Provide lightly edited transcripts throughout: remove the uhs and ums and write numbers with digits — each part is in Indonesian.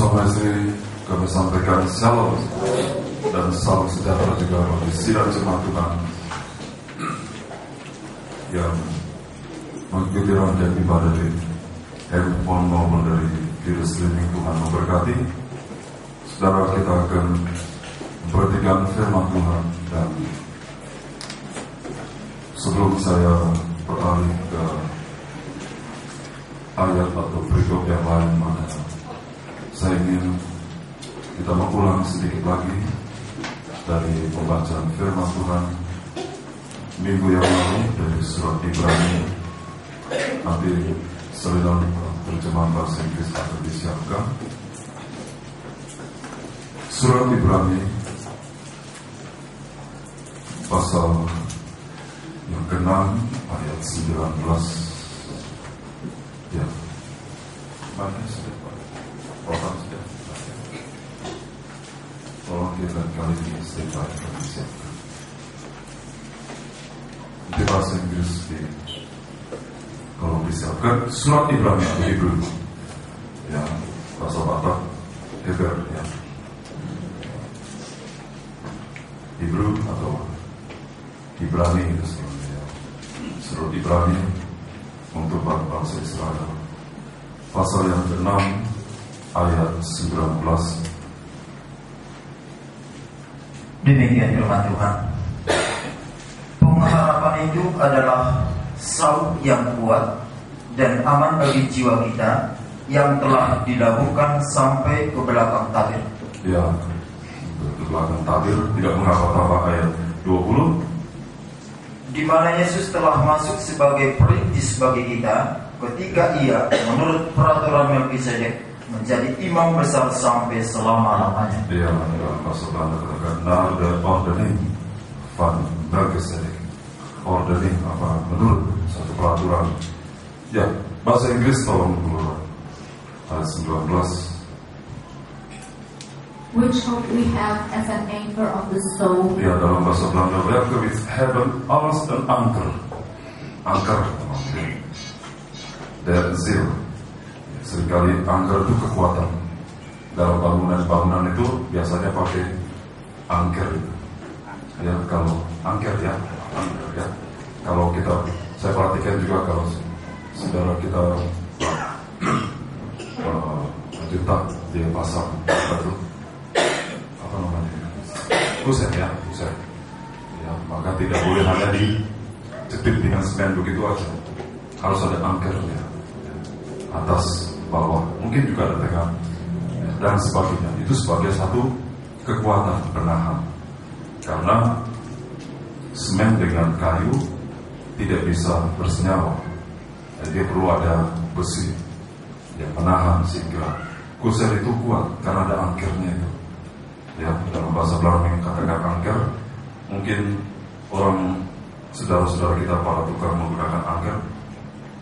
Bersama istri kami sampaikan shalom dan salam sejahtera juga bagi sidang jemaat Tuhan yang mengikuti rangkaian ibadah di handphone maupun dari video streaming. Tuhan memberkati. Saudara, kita akan memperhatikan firman Tuhan, dan sebelum saya beralih ke ayat atau berikut yang lain, mana saya ingin kita mengulang sedikit lagi dari pembacaan firman Tuhan minggu yang lalu dari surat Ibrani. Nanti salinan terjemahan bahasa Inggris akan disiapkan. Surat Ibrani pasal yang ke-6 ayat 19. Ya, mari sudah program sudah. Tolong kita kali ini sedikit akan disiapkan. Di bahasa Inggris kalau disiapkan surat Ibrani atau Hebrew, ya, bahasa Batak Hebrew, ya, Hebrew atau Ibrani itu sebenarnya. Surat Ibrani untuk bangsa Israel, pasal yang ke-6 ayat 19. Demikian firman Tuhan. Pengharapan itu adalah saut yang kuat dan aman bagi jiwa kita yang telah dilabuhkan sampai ke belakang tabir. Ya, ke belakang tabir, tidak mengapa-apa. Ayat 20, di mana Yesus telah masuk sebagai perintis bagi kita ketika Ia menurut peraturan Melkisedek menjadi imam besar sampai selama-lamanya. Ya, bahasa Belanda katakan naar de ordening van Melkisedek. Ordening apa? Menurut satu peraturan. Ya, bahasa Inggris tolong dulu. Ayat 19. Which hope we have as an anchor of the soul. Ya, dalam bahasa Belanda, welcome with heaven als een anker. Anker, der ziel. Seringkali anker itu kekuatan. Dalam bangunan-bangunan itu biasanya pakai anker. Ya, kalau anker ya, anker ya. Kalau kita, saya perhatikan juga kalau saudara kita mencetak dia pasang itu apa namanya, kusen ya, kusen. Ya, maka tidak boleh hanya dijepit dengan semen begitu aja. Harus ada anker ya, atas, bawah, mungkin juga ada tegang ya, dan sebagainya. Itu sebagai satu kekuatan penahan. Karena semen dengan kayu tidak bisa bersenyawa. Jadi dia perlu ada besi yang menahan sehingga kusen itu kuat karena ada ankernya itu. Ya, dalam bahasa Belanda katakan anker. Mungkin orang saudara-saudara kita para tukang menggunakan anker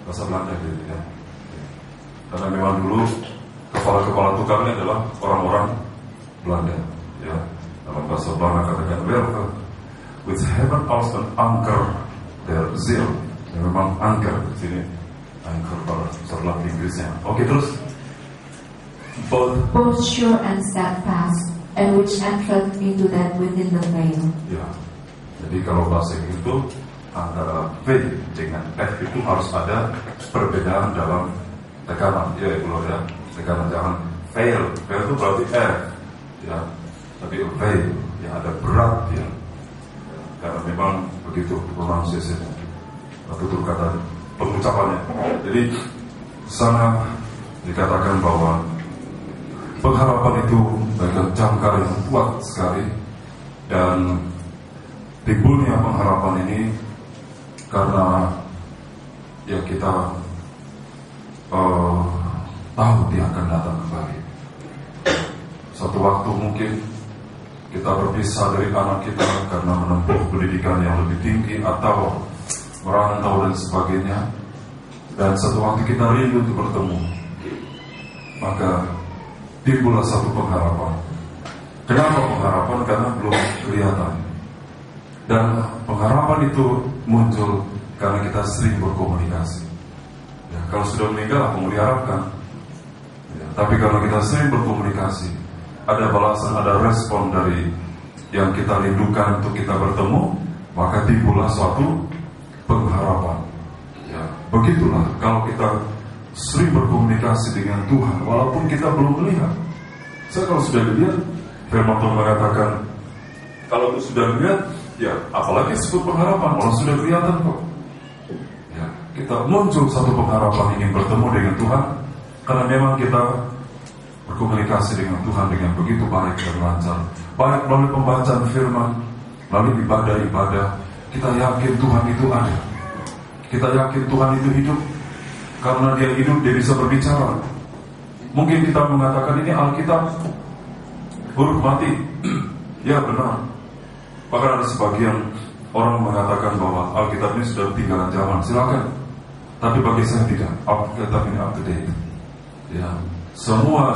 bahasa Belanda gitu ya. Karena memang dulu kepala-kepala tukangnya adalah orang-orang Belanda. Ya, dalam bahasa Belanda katakan welcome with heaven als een anker der ziel. Ya, memang anker di sini, anker pada selat Inggrisnya. Oke, terus Both sure and steadfast, and which entered into that within the veil. Ya, jadi kalau bahasa Inggris itu antara V dengan F itu harus ada perbedaan dalam tekanan. Ya, kalau ya tekanan, jangan veil. Veil itu berarti F, ya, tapi veil yang ada berat ya. Karena memang begitu pronunciation tutur kata pengucapannya. Jadi sana dikatakan bahwa pengharapan itu bagaikan jangkar yang kuat sekali, dan timbulnya pengharapan ini karena ya kita tahu dia akan datang kembali. Suatu waktu mungkin kita berpisah dari anak kita karena menempuh pendidikan yang lebih tinggi atau merantau dan sebagainya, dan suatu waktu kita rindu untuk bertemu, maka timbullah satu pengharapan. Kenapa pengharapan? Karena belum kelihatan. Dan pengharapan itu muncul karena kita sering berkomunikasi. Ya, kalau sudah meninggal, apa mau diharapkan? Ya, tapi karena kita sering berkomunikasi, ada balasan, ada respon dari yang kita rindukan untuk kita bertemu, maka timbullah suatu pengharapan. Ya, begitulah kalau kita sering berkomunikasi dengan Tuhan, walaupun kita belum melihat. Saya kalau sudah lihat, firman Tuhan mengatakan, kalau sudah lihat, ya apalagi sebut pengharapan, orang sudah kelihatan kok. Ya, kita muncul satu pengharapan ingin bertemu dengan Tuhan, karena memang kita berkomunikasi dengan Tuhan dengan begitu baik dan lancar. Baik melalui pembacaan firman, melalui ibadah-ibadah, kita yakin Tuhan itu ada. Kita yakin Tuhan itu hidup. Karena dia hidup, dia bisa berbicara. Mungkin kita mengatakan ini Alkitab huruf mati. Ya benar. Bahkan ada sebagian orang mengatakan bahwa Alkitab ini sudah ketinggalan zaman. Silakan. Tapi bagi saya tidak. Alkitab ini up to date. Ya, semua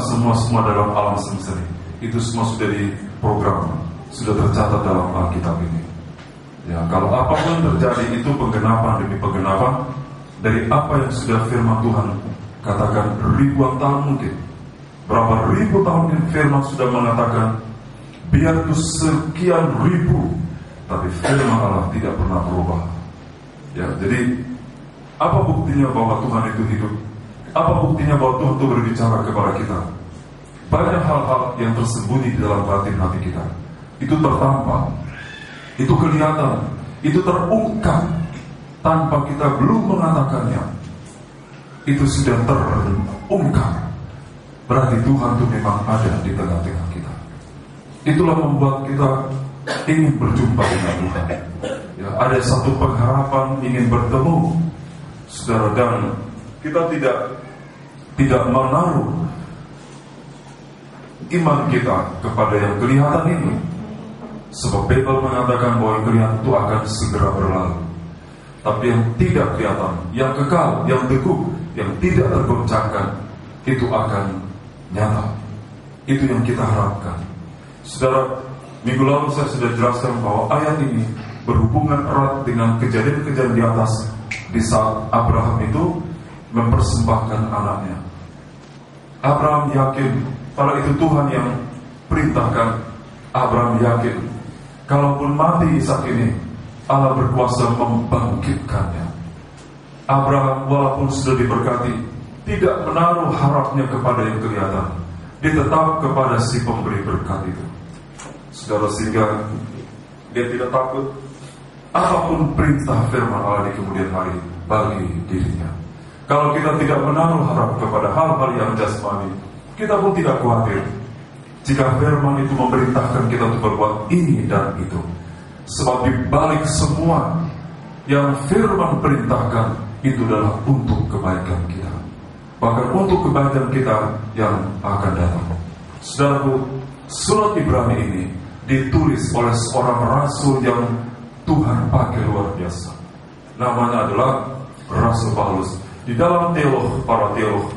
dalam alam semesta ini, itu semua sudah diprogram, sudah tercatat dalam Alkitab ini. Ya, kalau apapun terjadi itu penggenapan demi penggenapan dari apa yang sudah firman Tuhan katakan ribuan tahun mungkin. Berapa ribu tahun firman sudah mengatakan, biar itu sekian ribu, tapi firman Allah tidak pernah berubah. Ya, jadi apa buktinya bahwa Tuhan itu hidup? Apa buktinya bahwa Tuhan itu berbicara kepada kita? Banyak hal-hal yang tersembunyi di dalam batin hati kita. Itu tertampak, itu kelihatan, itu terungkap tanpa kita belum mengatakannya. Itu sudah terungkap. Berarti Tuhan itu memang ada di tengah-tengah kita. Itulah membuat kita ingin berjumpa dengan Tuhan. Ya, ada satu pengharapan ingin bertemu, saudara, dan kita tidak menaruh iman kita kepada yang kelihatan ini. Sebab Bible mengatakan bahwa yang kelihatan itu akan segera berlalu. Tapi yang tidak kelihatan, yang kekal, yang teguh, yang tidak tergoncangkan, itu akan nyata. Itu yang kita harapkan. Saudara, minggu lalu saya sudah jelaskan bahwa ayat ini berhubungan erat dengan kejadian-kejadian di atas, di saat Abraham itu mempersembahkan anaknya. Abraham yakin kalau itu Tuhan yang perintahkan. Abraham yakin kalaupun mati Ishak ini, Allah berkuasa membangkitkannya. Abraham walaupun sudah diberkati, tidak menaruh harapnya kepada yang kelihatan. Dia tetap kepada si pemberi berkat itu. Saudara, sehingga dia tidak takut apapun perintah firman Allah di kemudian hari bagi dirinya. Kalau kita tidak menaruh harap kepada hal-hal yang jasmani, kita pun tidak khawatir jika firman itu memerintahkan kita untuk berbuat ini dan itu. Sebab di balik semua yang firman perintahkan, itu adalah untuk kebaikan kita, bahkan untuk kebaikan kita yang akan datang. Saudaraku, surat Ibrani ini ditulis oleh seorang rasul yang Tuhan pakai luar biasa. Namanya adalah Rasul Paulus. Di dalam para teolog,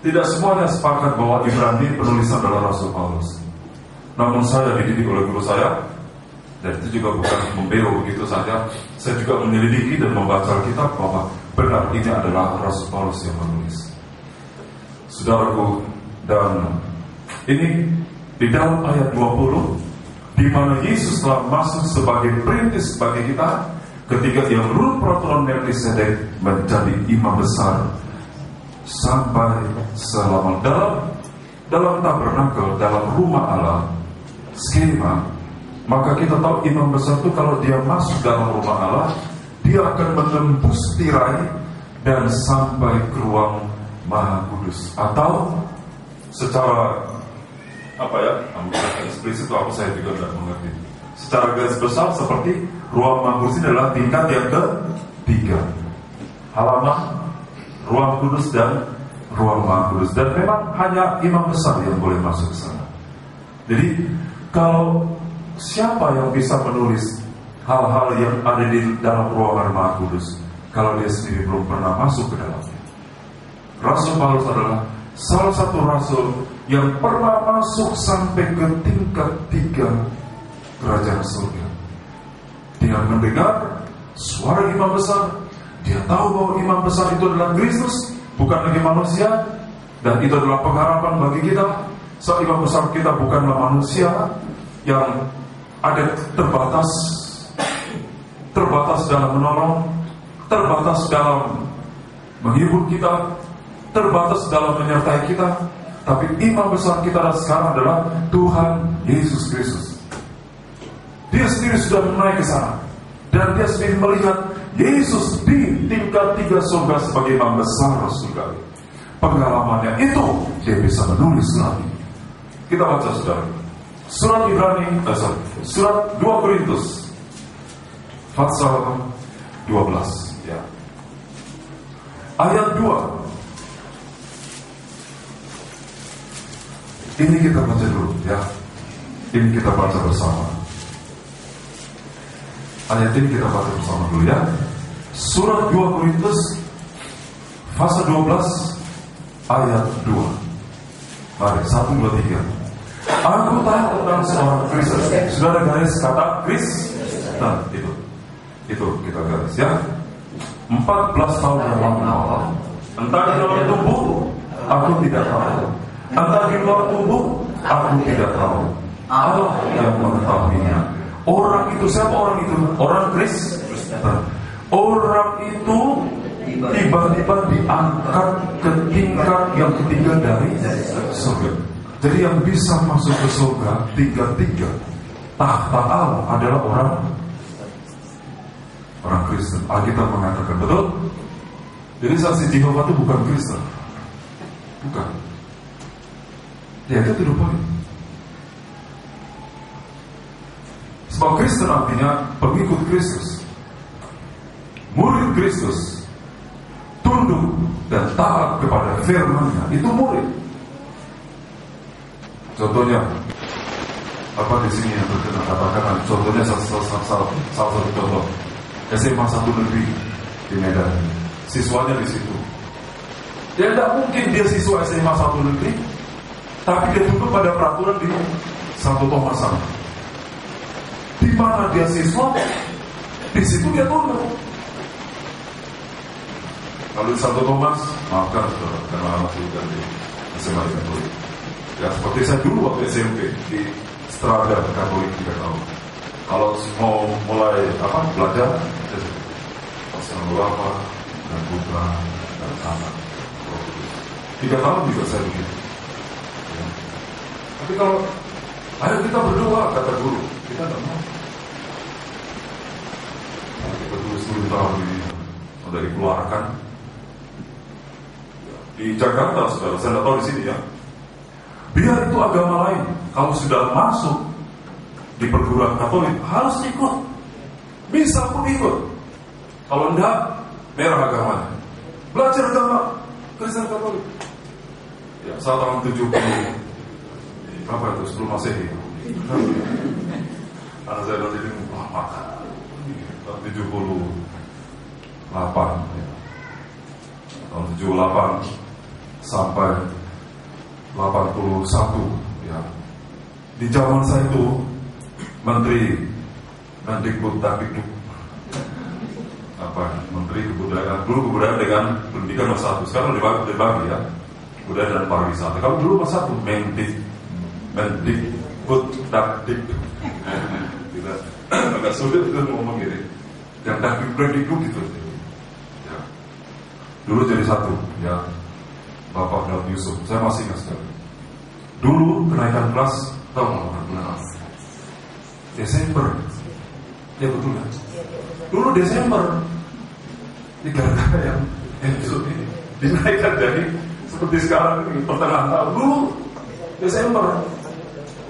tidak semuanya sepakat bahwa Ibrani penulisan adalah Rasul Paulus. Namun saya dididik oleh guru saya, dan itu juga bukan membela begitu saja. Saya juga menyelidiki dan membaca kitab bahwa benar ini adalah Rasul Paulus yang menulis. Saudaraku, dan ini di dalam ayat 20, di mana Yesus telah masuk sebagai perintis bagi kita, ketika dia menurut peraturan Melkisedek menjadi imam besar sampai selama dalam tabernakel, dalam rumah Allah, skema. Maka kita tahu imam besar itu kalau dia masuk dalam rumah Allah, dia akan menembus tirai dan sampai ke ruang Maha Kudus. Atau secara eksplisit itu apa saya juga tidak mengerti. Secara garis besar seperti ruang Maha Kudus ini adalah tingkat yang ketiga. Halaman, ruang kudus dan ruang Maha Kudus. Dan memang hanya imam besar yang boleh masuk ke sana. Jadi kalau siapa yang bisa menulis hal-hal yang ada di dalam ruangan Maha Kudus kalau dia sendiri belum pernah masuk ke dalamnya? Rasul Paulus adalah salah satu rasul yang pernah masuk sampai ke tingkat 3 kerajaan surga. Dengan mendengar suara imam besar, dia tahu bahwa imam besar itu adalah Kristus, bukan lagi manusia. Dan itu adalah pengharapan bagi kita. Imam besar kita bukanlah manusia yang ada terbatas dalam menolong, terbatas dalam menghibur kita, terbatas dalam menyertai kita. Tapi imam besar kita sekarang adalah Tuhan Yesus Kristus. Dia sendiri sudah naik ke sana, dan dia sendiri melihat Yesus di tingkat 3 surga sebagai imam besar surga. Pengalamannya itu dia bisa menulis lagi. Kita baca saudara, surat surat 2 Korintus pasal 12 ya. Ayat 2. Ini kita baca dulu ya. Ini kita baca bersama. Ayat ini kita baca bersama dulu ya. Surat 2 Korintus pasal 12 ayat 2. Mari 1, 2, 3. Aku tahu tentang seorang Kristen. Sudah ada garis kata Kristen. Itu kita garis ya. 14 tahun yang lalu. Entah di dalam tubuh, aku tidak tahu. Entah di luar tubuh, aku tidak tahu. Allah yang mengetahuinya. Orang itu siapa orang itu? Orang Kristen. Orang itu tiba-tiba diangkat ke tingkat yang ketiga dari surga. Jadi yang bisa masuk ke surga tingkat 3 tahta Allah adalah orang Kristen. Alkitab mengatakan betul. Jadi saksi Jehovah itu bukan Kristen, bukan. Dia itu tidak boleh. Sebab Kristen artinya pengikut Kristus, murid Kristus, tunduk dan taat kepada firman-Nya, itu murid. Contohnya apa di sini yang terkenal katakan? Contohnya salah satu contoh SMA 1 negeri di Medan, siswanya di situ. Dia tidak mungkin dia siswa SMA 1 negeri, tapi dia tunduk pada peraturan di Santo Thomas sana. Di mana dia siswa, di situ dia tunduk. Kalau di Santo Thomas, maafkan saudara, karena anak juga di SMA Katolik. Ya seperti saya dulu waktu SMP di Strada Katolik 3 tahun. Kalau mau mulai belajar, pasal berapa dan putra dan anak. 3 tahun juga saya begitu. Ya. Tapi kalau ayo kita berdoa, kata guru, kita tidak mau. Kita tulis 10 tahun ini sudah dikeluarkan. Di Jakarta, saudara, saya tidak tahu di sini ya. Biar itu agama lain, kalau sudah masuk di perguruan Katolik harus ikut, bisa pun ikut. Kalau enggak, merah agamanya. Belajar agama Kristen Katolik. Ya, saat tahun 70, berapa itu? 10 Masehi. Anak saya nanti ini lama. Tahun 78, ya. Tahun 78 sampai 81 ya. Di zaman saya itu Menteri Mendikbud-Dagdikduk Menteri Kebudayaan, dulu kebudayaan dengan pendidikan nomor 1. Sekarang dibagi ya, budaya dan pariwisata. Kalau dulu nomor 1 Mendikbud-Dagdikduk. Agak sulit itu ngomong gini. Yang Dagdikduk gitu ya. Dulu jadi 1 ya, Bapak Daud Yusuf, saya masih ingat sekali. Dulu kenaikan kelas, tahu nggak bulan apa? Desember. Ya betul kan? Dulu Desember. Ini gara-gara yang Yusuf ini dinaikkan dari seperti sekarang ini pertengahan tahun. Dulu Desember.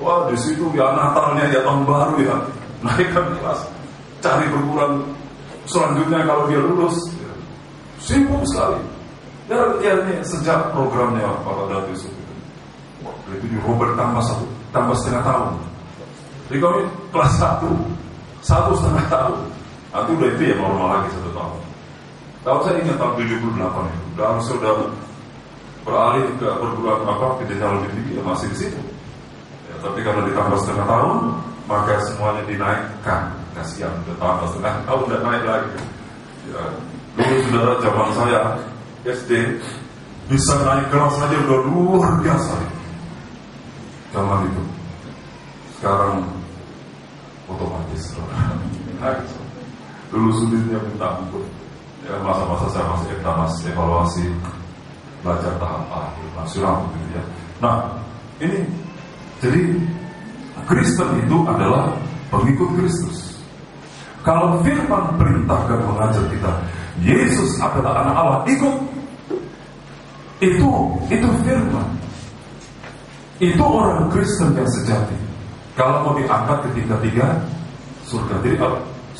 Wah di situ ya Natalnya ya tahun baru ya, naikkan kelas, cari perguruan selanjutnya kalau dia lulus. Sibuk sekali. Ya ini sejak programnya Bapak Daud Yusuf itu Robert tambah setengah tahun. Jadi kami kelas 1,5 tahun. Nanti udah itu ya normal lagi 1 tahun. Kalau saya ingat tahun 78 itu, sudah beralih ke perguruan ke jenjang lebih tinggi ya masih di situ. Ya, tapi karena ditambah setengah tahun, maka semuanya dinaikkan. Kasihan udah tambah setengah tahun udah naik lagi. Ya, dulu saudara zaman saya SD bisa naik kelas saja udah luar biasa. Zaman itu. Sekarang otomatis. Dulu sulitnya minta ampun. Ya, masa-masa saya masih evaluasi belajar tahap akhir nasional gitu ya. Nah, ini jadi Kristen itu adalah pengikut Kristus. Kalau firman perintahkan mengajar kita, Yesus adalah anak Allah, ikut. Itu firman. Itu orang Kristen yang sejati. Kalau mau diangkat ke tingkat-tiga surga, jadi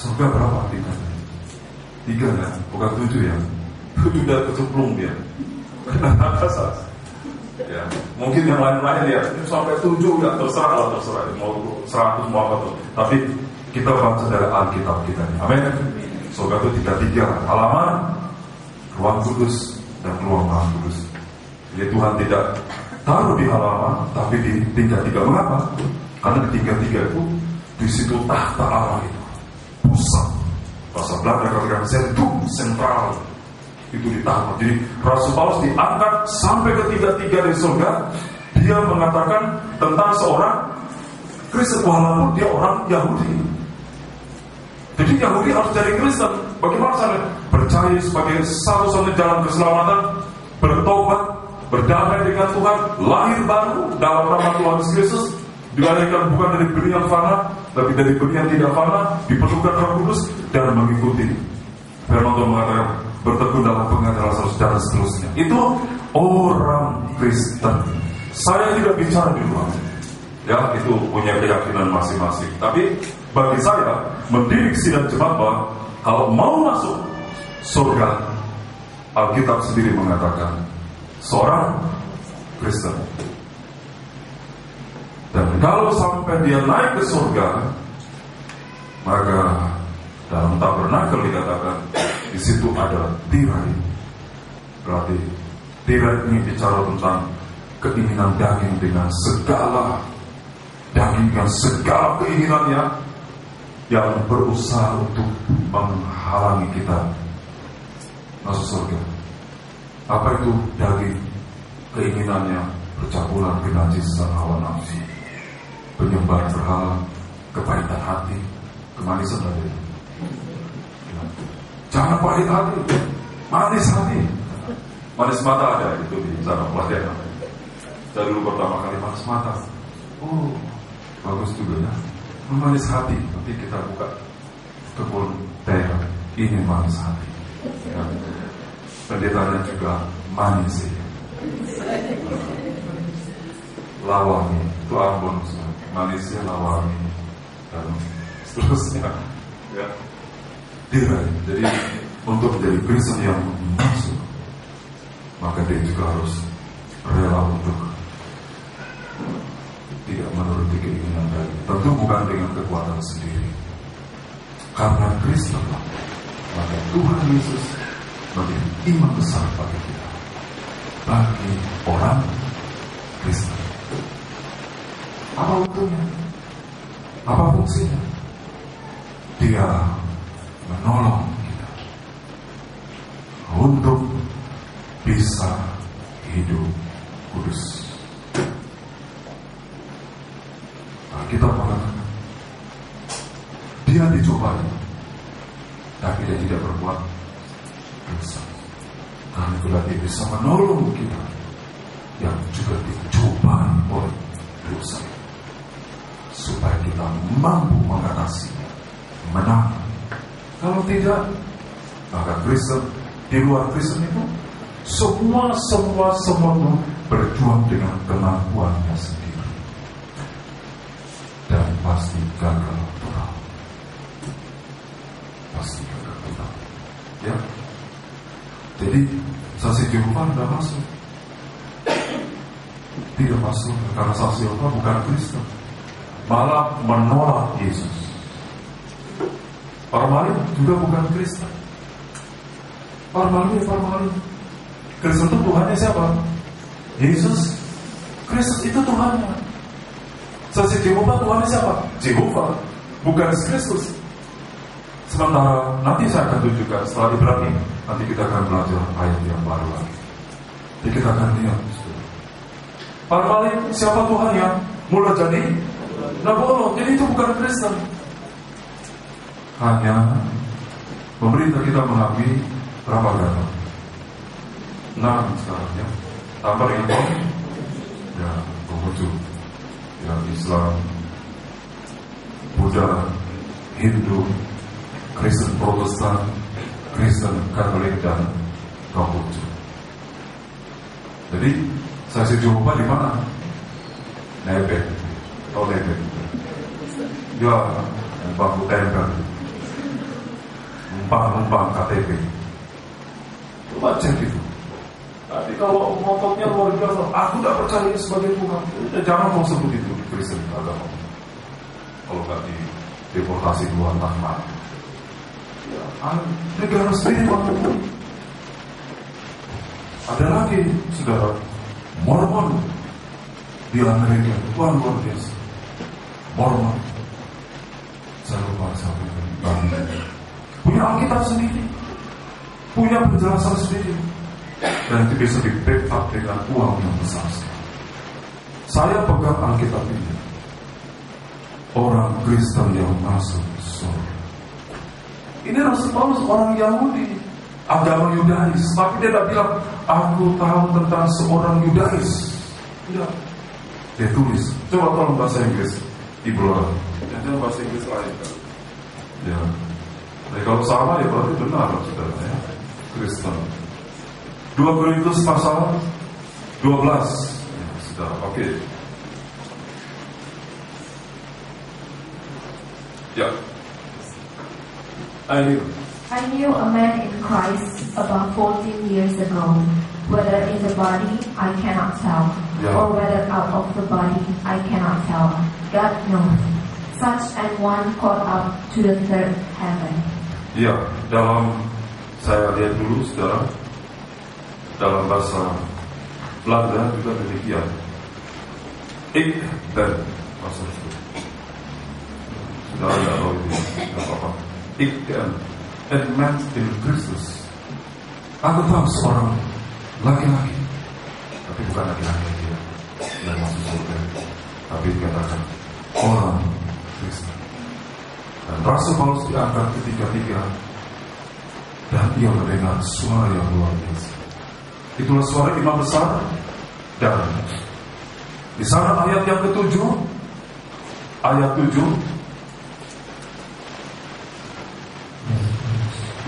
surga berapa tingkatnya? 3 ya, bukan 7 ya. 7 udah kecemplung dia. Ya, mungkin yang lain-lain ya sampai 7 ya terserah mau 100 mau apa tuh. Tapi kita baca dari Alkitab kita. Amin. Surga itu 3 halaman, ruang kudus dan ruang maha kudus. Jadi Tuhan tidak taruh di halaman, tapi di tingkat 3. Mengapa? Karena di tingkat 3 itu di situ tahta Allah itu pusat. Bahasa Belanda katakan zentrum sentral itu ditaruh. Jadi Rasul Paulus diangkat sampai ke tingkat 3 di surga. Dia mengatakan tentang seorang Kristen walaupun dia orang Yahudi. Jadi Yahudi harus jadi Kristen. Bagaimana caranya? Percaya sebagai satu-satunya jalan keselamatan, bertobat, berdamai dengan Tuhan, lahir baru dalam nama Tuhan Yesus Kristus, dilahirkan bukan dari benih yang fana, tapi dari benih yang tidak fana, diperlukan Roh Kudus dan mengikuti. Firman Tuhan mengatakan bertekun dalam pengajaran dan seterusnya. Itu orang Kristen. Saya tidak bicara di luar. Ya, itu punya keyakinan masing-masing. Tapi bagi saya, mendidik sidang jemaat bahwa kalau mau masuk surga, Alkitab sendiri mengatakan seorang Kristen. Dan kalau sampai dia naik ke surga, maka dalam tabernakel dikatakan di situ ada tirai. Berarti tirai ini bicara tentang keinginan daging dengan segala keinginannya yang berusaha untuk menghalangi kita masuk surga. Apa itu daging? Keinginannya percabulan kenajisan hawa nafsu, penyembahan berhala, kepahitan hati, kemanisan hati. Jangan pahit hati, manis hati. Manis mata ada itu di sana pelatihan. Saya dulu pertama kali manis mata. Oh, bagus juga ya. Manis hati. Nanti kita buka kebun teh. Ini manis hati. Ya. Pendetanya juga manis ya. Lawangi, itu Ambon, manisnya lawangi dan seterusnya. Ya. Tirai. Jadi untuk menjadi Kristen yang masuk, maka dia juga harus rela untuk tidak menuruti keinginan tadi. Tentu bukan dengan kekuatan sendiri. Karena Kristen, maka Tuhan Yesus menjadi imam besar bagi kita, bagi orang Kristen. Apa untungnya? Apa fungsinya? Dia menolong kita untuk bisa hidup kudus. Nah, kita mengatakan dia dicobai, tapi dia tidak berbuat dosa. Karena itulah dia bisa menolong kita yang juga dicobai oleh dosa, supaya kita mampu mengatasinya, menang. Kalau tidak, maka Kristen di luar Kristen itu semua berjuang dengan kemampuannya sendiri dan pasti gagal total. Pasti gagal total. Ya. Jadi saksi Yehova tidak masuk. Tidak masuk karena saksi Yehova bukan Kristen, malah menolak Yesus. Formalin juga bukan Kristen. Formalin. Kristen itu Tuhannya siapa? Yesus. Kristus itu Tuhannya. Saksi Yehova Tuhannya siapa? Yehova, bukan Kristus. Sementara nanti saya akan tunjukkan setelah Ibrani, nanti kita akan belajar ayat yang baru lagi. Jadi kita akan lihat. Paling siapa Tuhan yang mulai jadi Nabolon. Jadi itu bukan Kristen. Hanya pemerintah kita mengakui berapa agama? 6 sekarang ya. Tambah dengan ya, Konghucu, ya, Islam, Buddha, Hindu, Kristen Protestan, Kristen Katolik, dan Konghucu. Jadi saksi Jehova di mana? Nebek, atau Nebek. Ya, bangku tempel, numpang KTP. Coba cek itu. Tapi kalau ngototnya luar biasa, aku tidak percaya ini sebagai Tuhan. Jangan mau sebut itu di Kristen agama. Kalau nggak deportasi Tuhan Rahman. Ya, negara sendiri waktu. Ada lagi, saudara, Mormon di Amerika, luar biasa. Mormon, saya lupa sampai punya Alkitab sendiri, punya penjelasan sendiri, dan itu bisa di backup dengan uang yang besar sekali. Saya pegang Alkitab ini. Orang Kristen yang masuk surga. Ini Rasul Paulus orang Yahudi, agama Yudais, tapi dia tidak bilang aku tahu tentang seorang Yudais. Tidak. Dia tulis. Coba tolong bahasa Inggris, Ibu Laura. Jangan bahasa Inggris lain. Ya. Jadi kalau sama ya berarti benar, saudara ya. Kristen. 2 Korintus pasal 12. Ya, saudara. Oke. Ya. I knew a man in Christ about 14 years ago. Whether in the body, I cannot tell, or whether out of the body, I cannot tell. God knows. Such an one caught up to the third heaven. Ya, dalam saya lihat dulu, saudara, dalam bahasa Belanda juga demikian. Ik ben bahasa itu. Saudara tidak tahu itu, tidak apa-apa. Ik ben, and man in Christus. Aku tahu seorang laki-laki, tapi bukan laki-laki dia yang masuk surga, tapi dikatakan orang Kristen. Dan Rasul Paulus diangkat ketiga-tiga, dan ia mendengar suara yang luar biasa. Itulah suara imam besar, dan di sana ayat yang ke-7, ayat 7.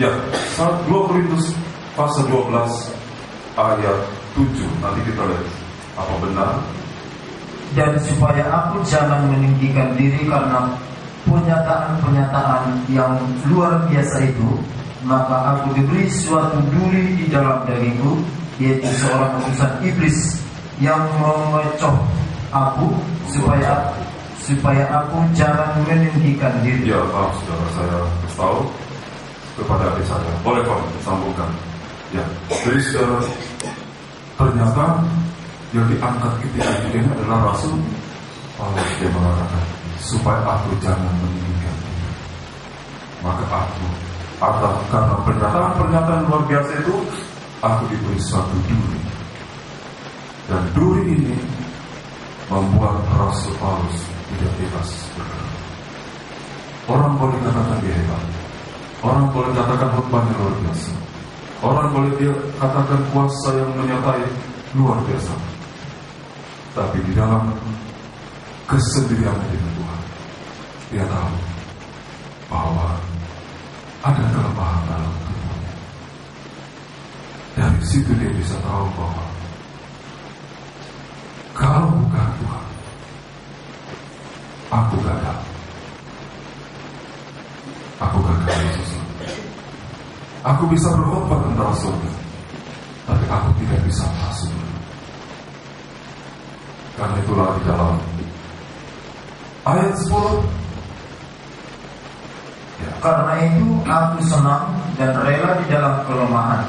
Ya, 2 Korintus pasal 12 ayat 7. Nanti kita lihat apa benar. Dan supaya aku jangan meninggikan diri karena pernyataan-pernyataan yang luar biasa itu, maka aku diberi suatu duri di dalam dagingku, yaitu seorang utusan iblis yang memecoh aku supaya aku jangan meninggikan diri. Ya, maaf saudara, saya tahu kepada adik saya. Boleh Pak sambungkan. Ya, jadi saudara, ternyata yang diangkat ketika ini adalah Rasul Paulus. Dia mengatakan supaya aku jangan meninggikan diri. Maka aku karena pernyataan luar biasa itu, aku diberi suatu duri, dan duri ini membuat Rasul Paulus tidak bebas bergerak. Orang boleh katakan dia hebat, orang boleh katakan khotbahnya luar biasa, orang boleh dia katakan kuasa yang menyertai luar biasa, tapi di dalam kesendirian dengan Tuhan, dia tahu bahwa ada kelemahan dalam tubuhnya. Dari situ dia bisa tahu bahwa kalau bukan Tuhan, aku gagal. Aku gagal sesuatu. Aku bisa berkhotbah tentang surga, tapi aku tidak bisa masuk. Karena itulah di dalam ayat 10. Karena itu aku senang dan rela di dalam kelemahan,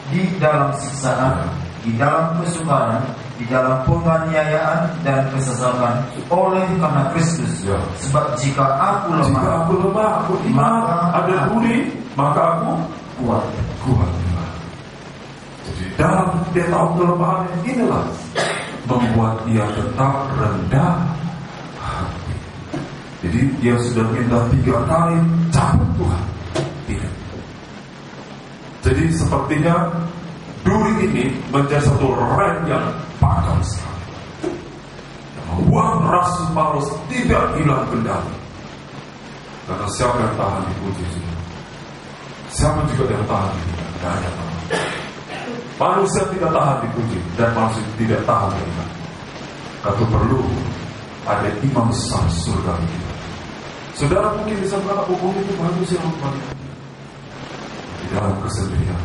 di dalam siksaan, di dalam kesukaran, di dalam penganiayaan dan kesesakan oleh karena Kristus. Sebab jika aku lemah, aku iman, ada duri, maka aku kuat. Kuat. Jadi dalam dia tahu kelemahannya, inilah membuat dia tetap rendah hati. Jadi dia sudah minta 3 kali, cabut Tuhan, tidak. Jadi sepertinya duri ini menjadi satu rem yang padat sekali, yang membuat Rasul Paulus tidak hilang kendali. Karena siapa yang tahan dipuji juga? Siapa juga yang tahan dipuji? Tidak ada tahan. Manusia tidak tahan dipuji dan manusia tidak tahan dipuji. Kata perlu ada imam besar surga kita. Saudara mungkin bisa berkata, oh itu bagus ya, di dalam kesendirian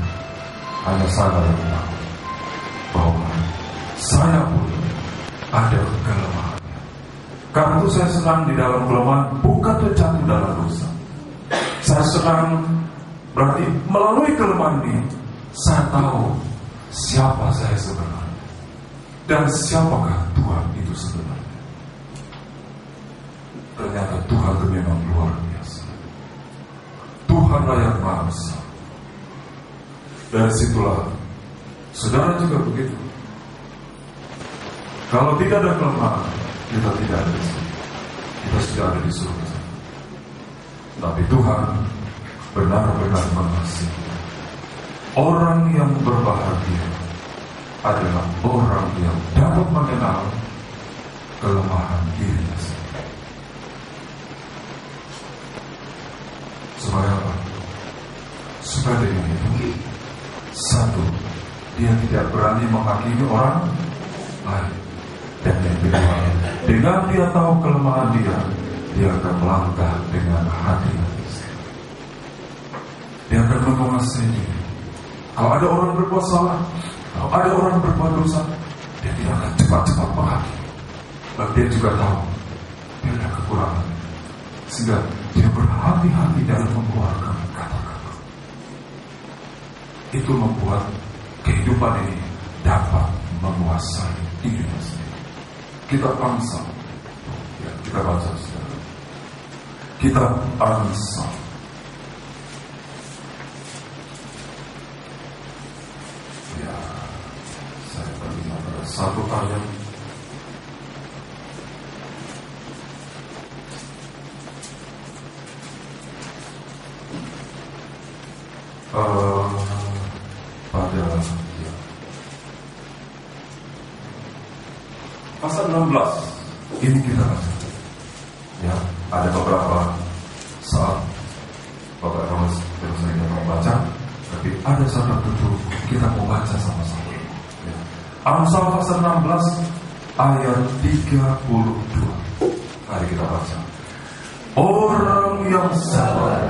hanya saya yang tahu bahwa saya pun ada kelemahan. Karena itu saya senang di dalam kelemahan, bukan terjatuh dalam dosa. Saya senang berarti melalui kelemahan ini saya tahu siapa saya sebenarnya dan siapakah Tuhan itu sebenarnya. Ternyata Tuhan itu memang luar biasa. Tuhanlah yang Maha Besar. Dari situlah saudara juga begitu. Kalau tidak ada kelemahan, kita tidak ada di sini. Kita sudah ada di surga. Tapi Tuhan benar-benar mengasihi. Orang yang berbahagia adalah orang yang dapat mengenal kelemahan dirinya sendiri. Supaya apa? Supaya dengan itu, satu, dia tidak berani menghakimi orang lain. Dan yang kedua, dengan dia tahu kelemahan dia akan melangkah dengan hati-hati. Dia akan menguasai diri. Kalau ada orang berbuat salah, kalau ada orang berbuat dosa, dia tidak akan cepat-cepat menghakimi. Dan dia juga tahu dia ada kekurangan, sehingga dia berhati-hati dalam mengeluarkan kata-kata. Itu membuat kehidupan ini dapat menguasai dirinya sendiri. Kita bangsa, ya, kita baca saudara. Kita bangsa. Ya, saya teringat ada satu ayat. Pada ya, pasal 16 ini kita baca. Ya, ada beberapa saat Bapak Romas terus kita mau baca, tapi ada satu tertentu kita mau baca sama-sama. Ya. Amsal pasal 16 ayat 32. Mari kita baca. Orang yang sabar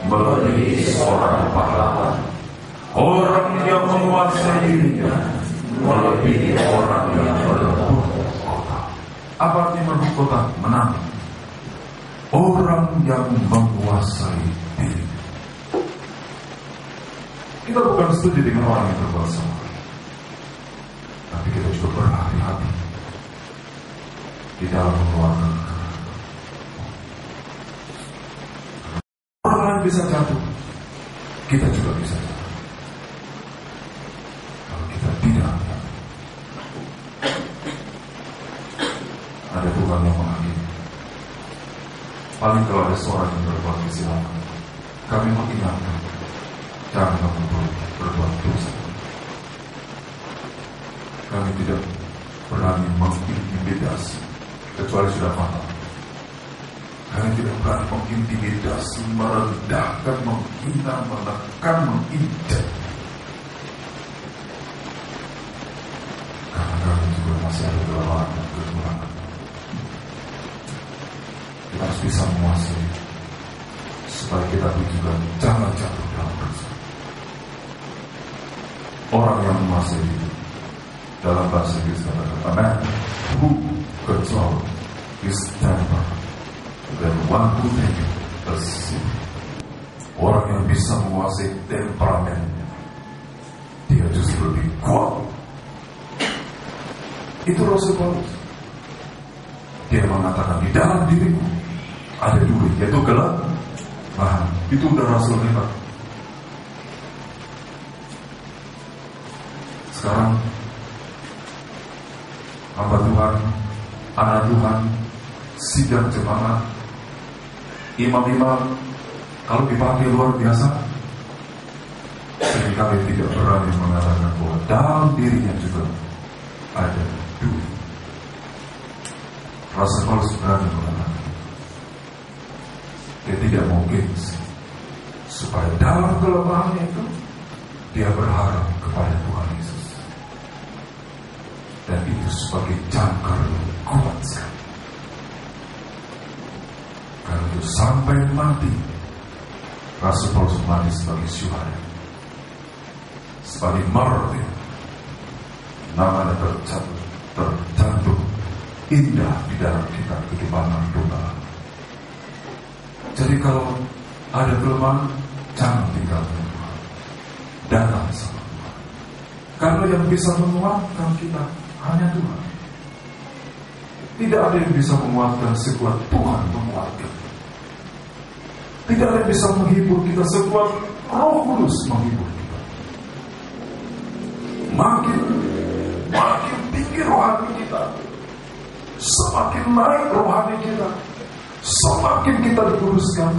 melebihi seorang pahlawan. Orang yang menguasai dirinya melebihi orang yang merebut kota. Apa artinya merebut kota? Menang. Orang yang menguasai diri. Kita bukan setuju dengan orang yang berbuat salah, tapi kita juga berhati-hati di dalam mengeluarkan. Orang lain bisa jatuh, kita juga bisa jatuh. Kalau kita tidak, ada Tuhan yang menghakimi. Paling kalau ada seorang yang berbuat kesilapan, kami mengingatkan, jangan kamu berbuat dosa. Kami tidak berani mengintimidasi, kecuali sudah fatal. Kami tidak berani mengintimidasi, merendahkan, menghina, menekan, menginjak. Karena kami juga masih ada kelemahan dan kekurangan. Kita harus bisa menguasai, supaya kita juga jangan jatuh dalam dosa. Orang yang menguasai itu, dalam bahasa Inggris katakan, a man who control his temper than one who take it as sin. Orang yang bisa menguasai temperamennya, dia justru lebih kuat. Itu Rasul Paulus. Dia mengatakan di dalam diriku ada dua, yaitu kelemahan. Itu udah Rasul hebat. Sekarang hamba Tuhan, anak Tuhan, sidang jemaat, imam-imam, kalau dipakai luar biasa, seringkali tidak berani mengatakan bahwa dalam dirinya juga ada duri. Rasul Paulus berani mengatakan, dia tidak mau gengsi, supaya dalam kelemahannya itu dia berharap kepada Tuhan Yesus, dan itu sebagai jangkar yang kuat sekali. Karena itu sampai mati, Rasul Paulus mati sebagai syuhada, sebagai martir, namanya tercantum indah di dalam kitab kehidupan doa. Jadi kalau ada kelemahan, jangan tinggalkan Tuhan, datang sama Tuhan. Karena yang bisa menguatkan kita hanya Tuhan. Tidak ada yang bisa menguatkan sekuat Tuhan menguatkan. Tidak ada yang bisa menghibur kita sekuat Roh Kudus menghibur kita. Makin tinggi rohani kita, semakin naik rohani kita, semakin kita dikuduskan,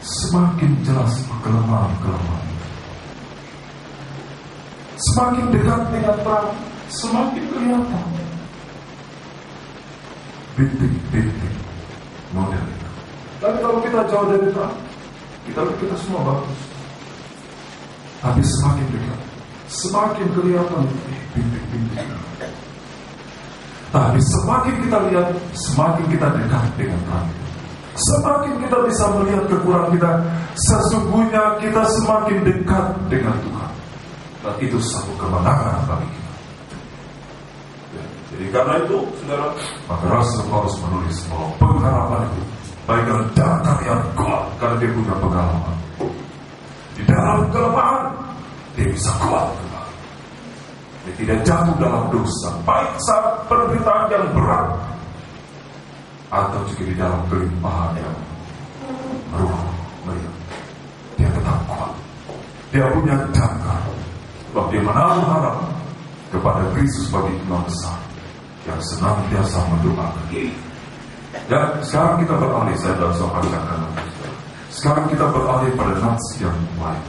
semakin jelas kelemahan-kelemahan. Semakin dekat dengan terang, semakin kelihatan bintik-bintik model itu. Tapi kalau kita jauh dari terang, kita semua bagus. Tapi semakin dekat, semakin kelihatan bintik-bintik. Tapi semakin kita lihat, semakin kita dekat dengan terang. Semakin kita bisa melihat kekurangan kita, sesungguhnya kita semakin dekat dengan Tuhan. Dan itu satu kemenangan bagi kita. Ya, jadi karena itu, saudara, maka Rasul Paulus menulis bahwa pengharapan itu bagaikan jangkar yang kuat, karena dia punya pengalaman. Di dalam kelemahan, dia bisa kuat kembali. Dia tidak jatuh dalam dosa, baik saat penderitaan yang berat, atau juga di dalam kelimpahan yang meriah. Dia tetap kuat. Dia punya jangkar, sebab dia menaruh harap kepada Kristus sebagai imam besar yang senantiasa mendoakan dia. Dan sekarang kita beralih, saya sudah sampaikan. Sekarang kita beralih pada nats yang lain.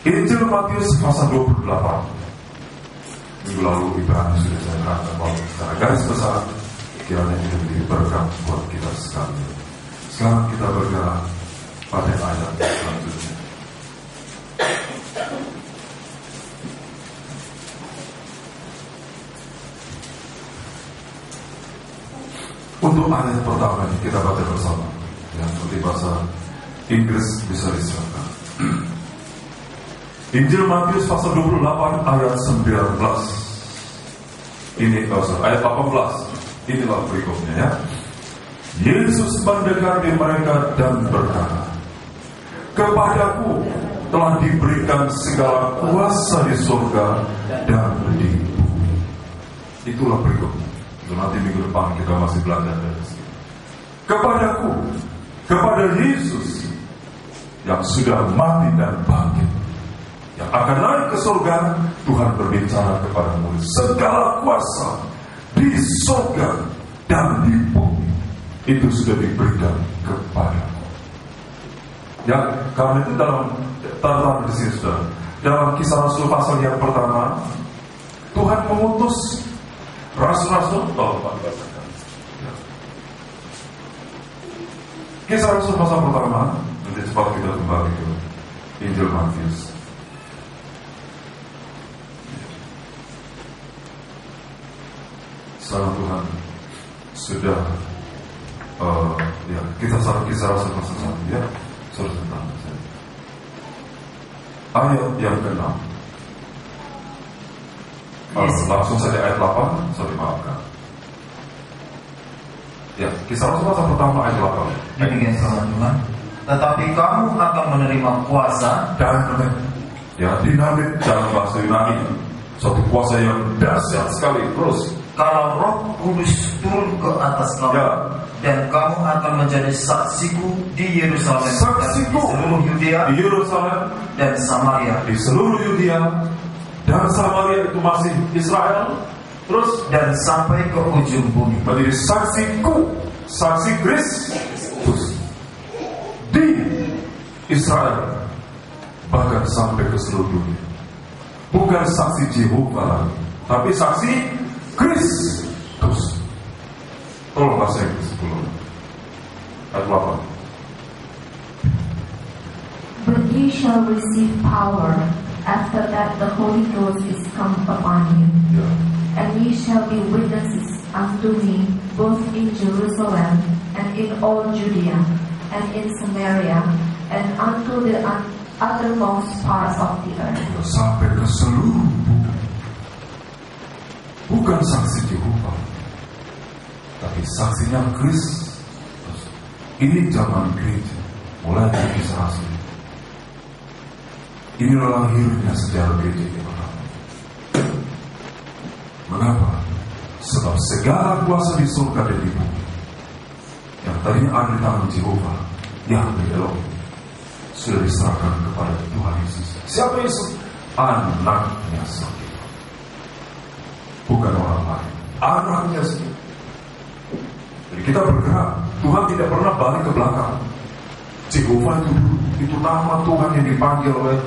Injil Matius pasal 28. Minggu lalu Ibrani sudah saya katakan bahwa secara garis besar kiranya ini menjadi berkat buat kita sekalian. Sekarang kita bergerak pada ayat selanjutnya. Untuk ayat pertama ini kita baca bersama. Yang seperti bahasa Inggris bisa disiapkan. Injil Matius pasal 28 ayat 19. Ini ayat 18. Inilah berikutnya ya. Yesus mendekati mereka dan berkata, "Kepadaku telah diberikan segala kuasa di surga dan di bumi." Itulah berikutnya. Itu nanti minggu depan kita masih belajar dari sini. Kepadaku, kepada Yesus yang sudah mati dan bangkit, yang akan naik ke surga, Tuhan berbicara kepadamu, segala kuasa di surga dan di bumi itu sudah diberikan kepadamu. Ya, karena itu dalam tanda di sini sudah dalam Kisah Rasul pasal yang pertama, Tuhan mengutus rasul-rasul. Kisah Rasul pasal pertama, nanti cepat kita kembali ke Injil Matius. Salam Tuhan sudah ya, kita salah Kisah Rasul pasal 1 ya, sudah tentang ayat yang ke-6. Langsung saja ayat 8, sorry maafkan. Ya, Kisah Rasul pasal pertama ayat 8. Demikian firman Tuhan. Tetapi kamu akan menerima kuasa dan ya dinamik dalam bahasa Yunani, suatu kuasa yang dahsyat sekali. Terus kalau Roh Kudus turun ke atas kamu, ya, dan kamu akan menjadi saksiku di Yerusalem, saksiku di seluruh Yudea, di Yerusalem dan Samaria, di seluruh Yudea dan Samaria itu masih Israel, terus dan sampai ke ujung bumi, menjadi saksiku, saksi Kristus di Israel, bahkan sampai ke seluruh dunia. Bukan saksi Jehovah, tapi saksi Kristus. Tolong bahasa Inggris 10 ayat 8. But ye shall receive power after that the Holy Ghost is come upon you. Yeah. And ye shall be witnesses unto me both in Jerusalem and in all Judea and in Samaria and unto the uttermost parts of the earth. Sampai ke seluruh bumi. Bukan saksi Jehovah, tapi saksinya Kristus. Ini zaman gereja, mulai dari Israel. Inilah lahirnya sejarah gereja yang pertama. Mengapa? Sebab segala kuasa di surga dan di bumi yang tadinya ada di tangan Jehovah, Yahweh Elohim, sudah diserahkan kepada Tuhan Yesus. Siapa Yesus? Anaknya sendiri, bukan orang lain. Anaknya sendiri. Jadi kita bergerak. Tuhan tidak pernah balik ke belakang. Jehovah itu nama Tuhan yang dipanggil oleh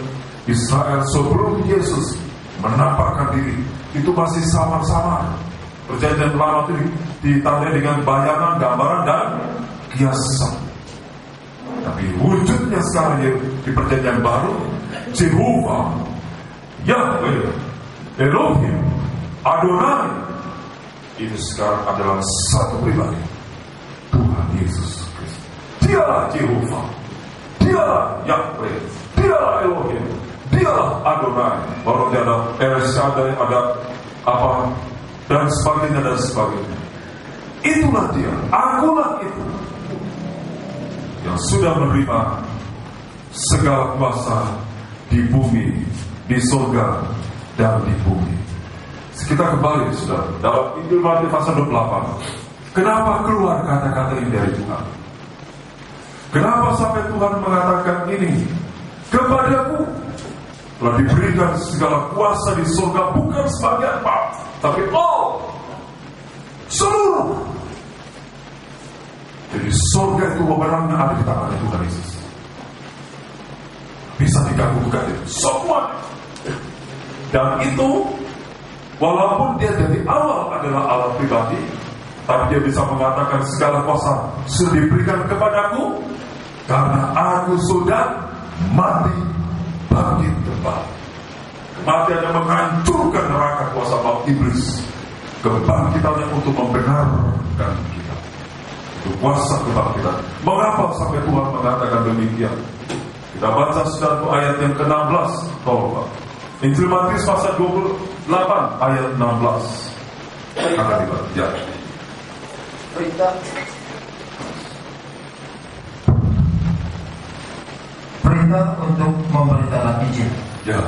Israel sebelum Yesus menampakkan diri. Itu masih samar-samar. Perjanjian lama itu ditandai dengan bayangan, gambaran, dan kiasan. Tapi wujudnya sekarang di perjanjian baru, Jehovah, Yahweh, Elohim, Adonai, itu sekarang adalah satu pribadi, Tuhan Yesus Kristus. Dialah Jehovah, dialah Yahweh, dialah Elohim, dialah Adonai. Baru dia ada El Shaddai, ada apa dan sebagainya dan sebagainya. Itulah dia, akulah itu yang sudah menerima segala kuasa di bumi, di surga, dan di bumi. Kita kembali sudah dalam Injil Matius pasal 28. Kenapa keluar kata-kata ini dari Tuhan? Kenapa sampai Tuhan mengatakan ini? Kepadaku telah diberikan segala kuasa di surga, bukan sebagian part, tapi all, seluruh. Jadi surga itu wewenangnya ada di tangannya Tuhan Yesus. Bisa digabungkan semua. Dan itu walaupun dia dari awal adalah Allah pribadi, tapi dia bisa mengatakan segala kuasa sudah diberikan kepadaku karena aku sudah mati bangkit kembali. Kematian yang menghancurkan neraka kuasa maut iblis, kebangkitannya untuk membenarkan kita. Itu kuasa kebangkitan. Mengapa sampai Tuhan mengatakan demikian? Kita baca sudah ayat yang ke-16. Tolong Pak. Injil Matius pasal 28 ayat 16. Akan dibaca. Ya. Perintah untuk memberitakan Injil. Ya.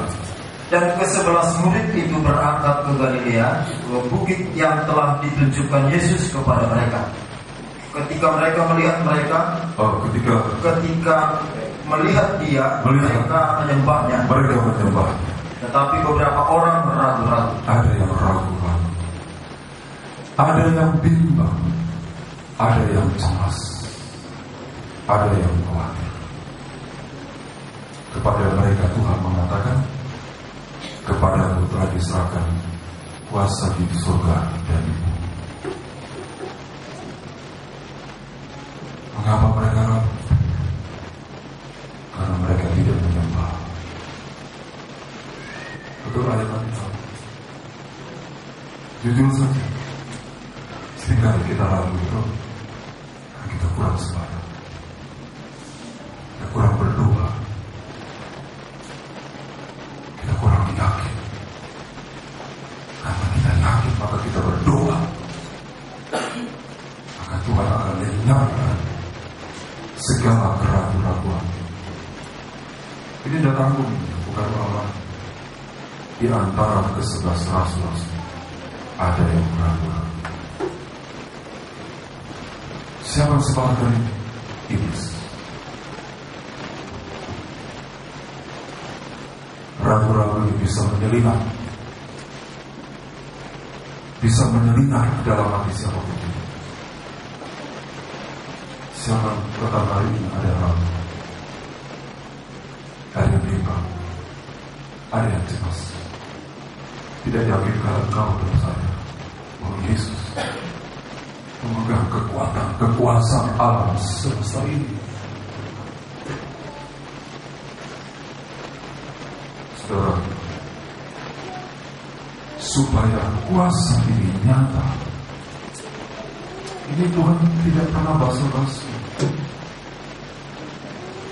Dan ke-11 murid itu berangkat ke Galilea, ke bukit yang telah ditunjukkan Yesus kepada mereka. Ketika mereka melihat ketika melihat dia, mereka menyembahnya. Tetapi beberapa orang ragu-ragu. Ada yang ragu-ragu, ada yang bimbang, ada yang cemas, ada yang khawatir. Kepada mereka Tuhan mengatakan, kepadaku telah diserahkan kuasa di surga dan di bumi. Mengapa mereka ragu? Karena mereka tidak menyembah. Betul ayat tadi. Jujur saja, seringkali kita ragu itu karena kita kurang semangat, kita kurang berdoa, kita kurang yakin. Karena kita yakin maka kita berdoa, maka Tuhan akan lenyapkan segala keraguan-raguan. Ini tidak tanggung, bukan orang. Di antara ke-11 rasul ada yang ragu-ragu. Siapa yang sebarkan ini? Iblis. Ragu-ragu ini bisa menyelinap bisa menyelinap dalam hati siapapun. Siapa kata hari ini ada harapan, ada yang bimbang, ada yang cemas, tidak yakin kalau engkau dan saya, bahwa Yesus memegang kekuatan, kekuasaan alam semesta ini. Saudara, supaya kuasa ini nyata, ini Tuhan tidak pernah basa-basi.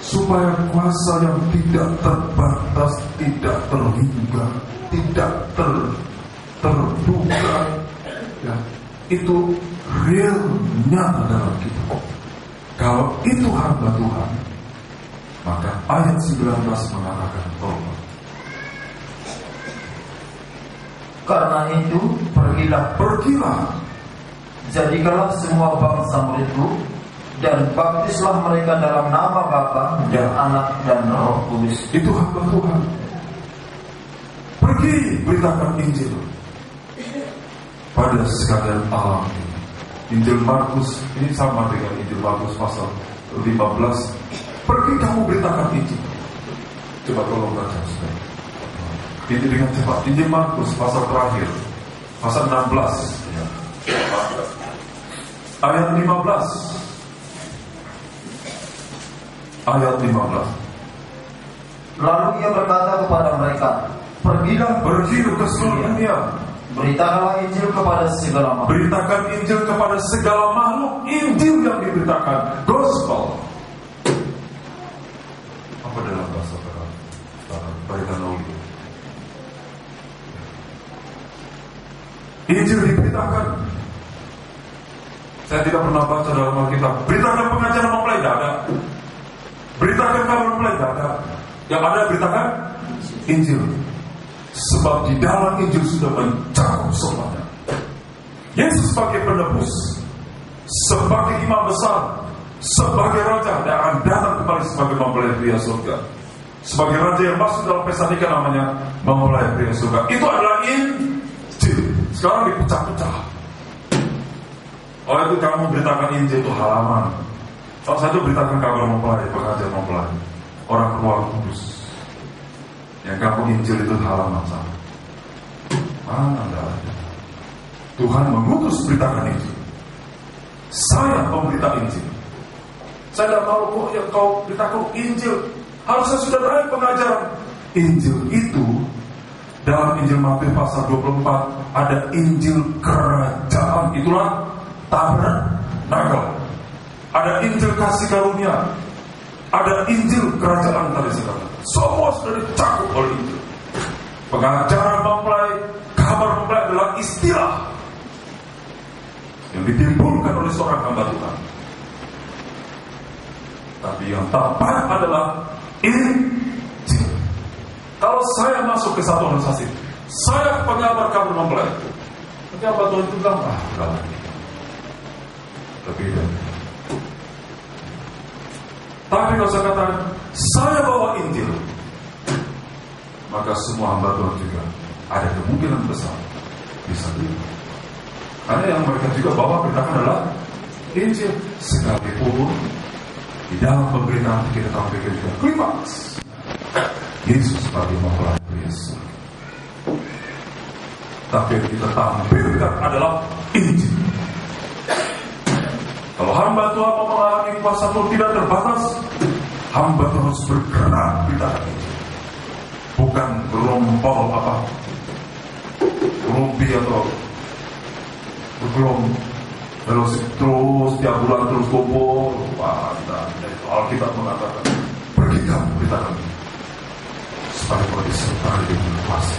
Supaya kuasa yang tidak terbatas, tidak terhingga, tidak terduga, ya, itu real nyata dalam kita. Kalau itu hamba Tuhan, maka ayat 19 mengatakan bahwa karena itu pergilah, jadikanlah semua bangsa muridku, dan baptislah mereka dalam nama Bapa dan Anak dan Roh Kudus. Itu hamba Tuhan. Pergi beritakan Injil pada sekalian alam ini. Injil Markus ini sama dengan Injil Markus pasal 15. Pergi kamu beritakan Injil. Coba tolong baca supaya ini dengan cepat. Injil Markus pasal terakhir, pasal 16 ya. Ayat 15. Ayat 15. Lalu ia berkata kepada mereka, pergilah ke seluruh dunia, beritakanlah Injil kepada segala makhluk. Beritakan Injil kepada segala makhluk. Injil yang diberitakan, gospel. Apa dalam bahasa Baratanauli? Injil diberitakan. Saya tidak pernah baca dalam Alkitab beritakan pengajaran mempelai, tidak ada. Beritakan kabar mempelai, tidak ada. Yang ada beritakan Injil. Sebab di dalam Injil sudah mencakup semuanya. Yesus sebagai penebus, sebagai imam besar, sebagai raja, dan akan datang kembali sebagai mempelai pria surga. Sebagai raja yang masuk dalam pesta nikah namanya mempelai pria surga. Itu adalah Injil. Sekarang dipecah-pecah. Oh itu kamu beritakan Injil itu halaman. Kalau saya itu beritakan kabar mempelai, pengajar mempelai, orang Ruang Kudus. Yang kamu Injil itu halaman sama. Mana ada? Tuhan mengutus beritakan Injil. Saya pemberita Injil. Saya tidak tahu kok yang kau beritakan Injil. Harusnya sudah naik pengajaran. Injil itu dalam Injil Matius pasal 24 ada Injil kerajaan, itulah tabernakel. Ada Injil kasih karunia, ada Injil kerajaan tadi sekarang. Semua sudah dicakup oleh Injil. Pengajaran mempelai, kabar mempelai adalah istilah yang ditimbulkan oleh seorang hamba Tuhan. Tapi yang tepat adalah Injil. Kalau saya masuk ke satu organisasi, saya pengabar kabar mempelai, nanti apa Tuhan itu bilang, udah lagi. Tapi kalau saya katakan saya bawa Injil, maka semua hamba Tuhan juga ada kemungkinan besar bisa terima. Karena yang mereka juga bawa beritakan adalah Injil. Sekalipun di dalam pemberitaan kita tampilkan juga klimaks Yesus sebagai mempelai Yesus. Tapi yang kita tampilkan adalah Injil. Kalau hamba Tuhan mau mengalami kuasa Tuhan tidak terbatas, hamba Tuhan harus bergerak di dalam Injil. Bukan gerombol apa, rumpi atau bergerom velosip terus tiap bulan terus kumpul. Wah, itu Alkitab mengatakan pergi kamu beritakan supaya kau disertai dengan kuasa.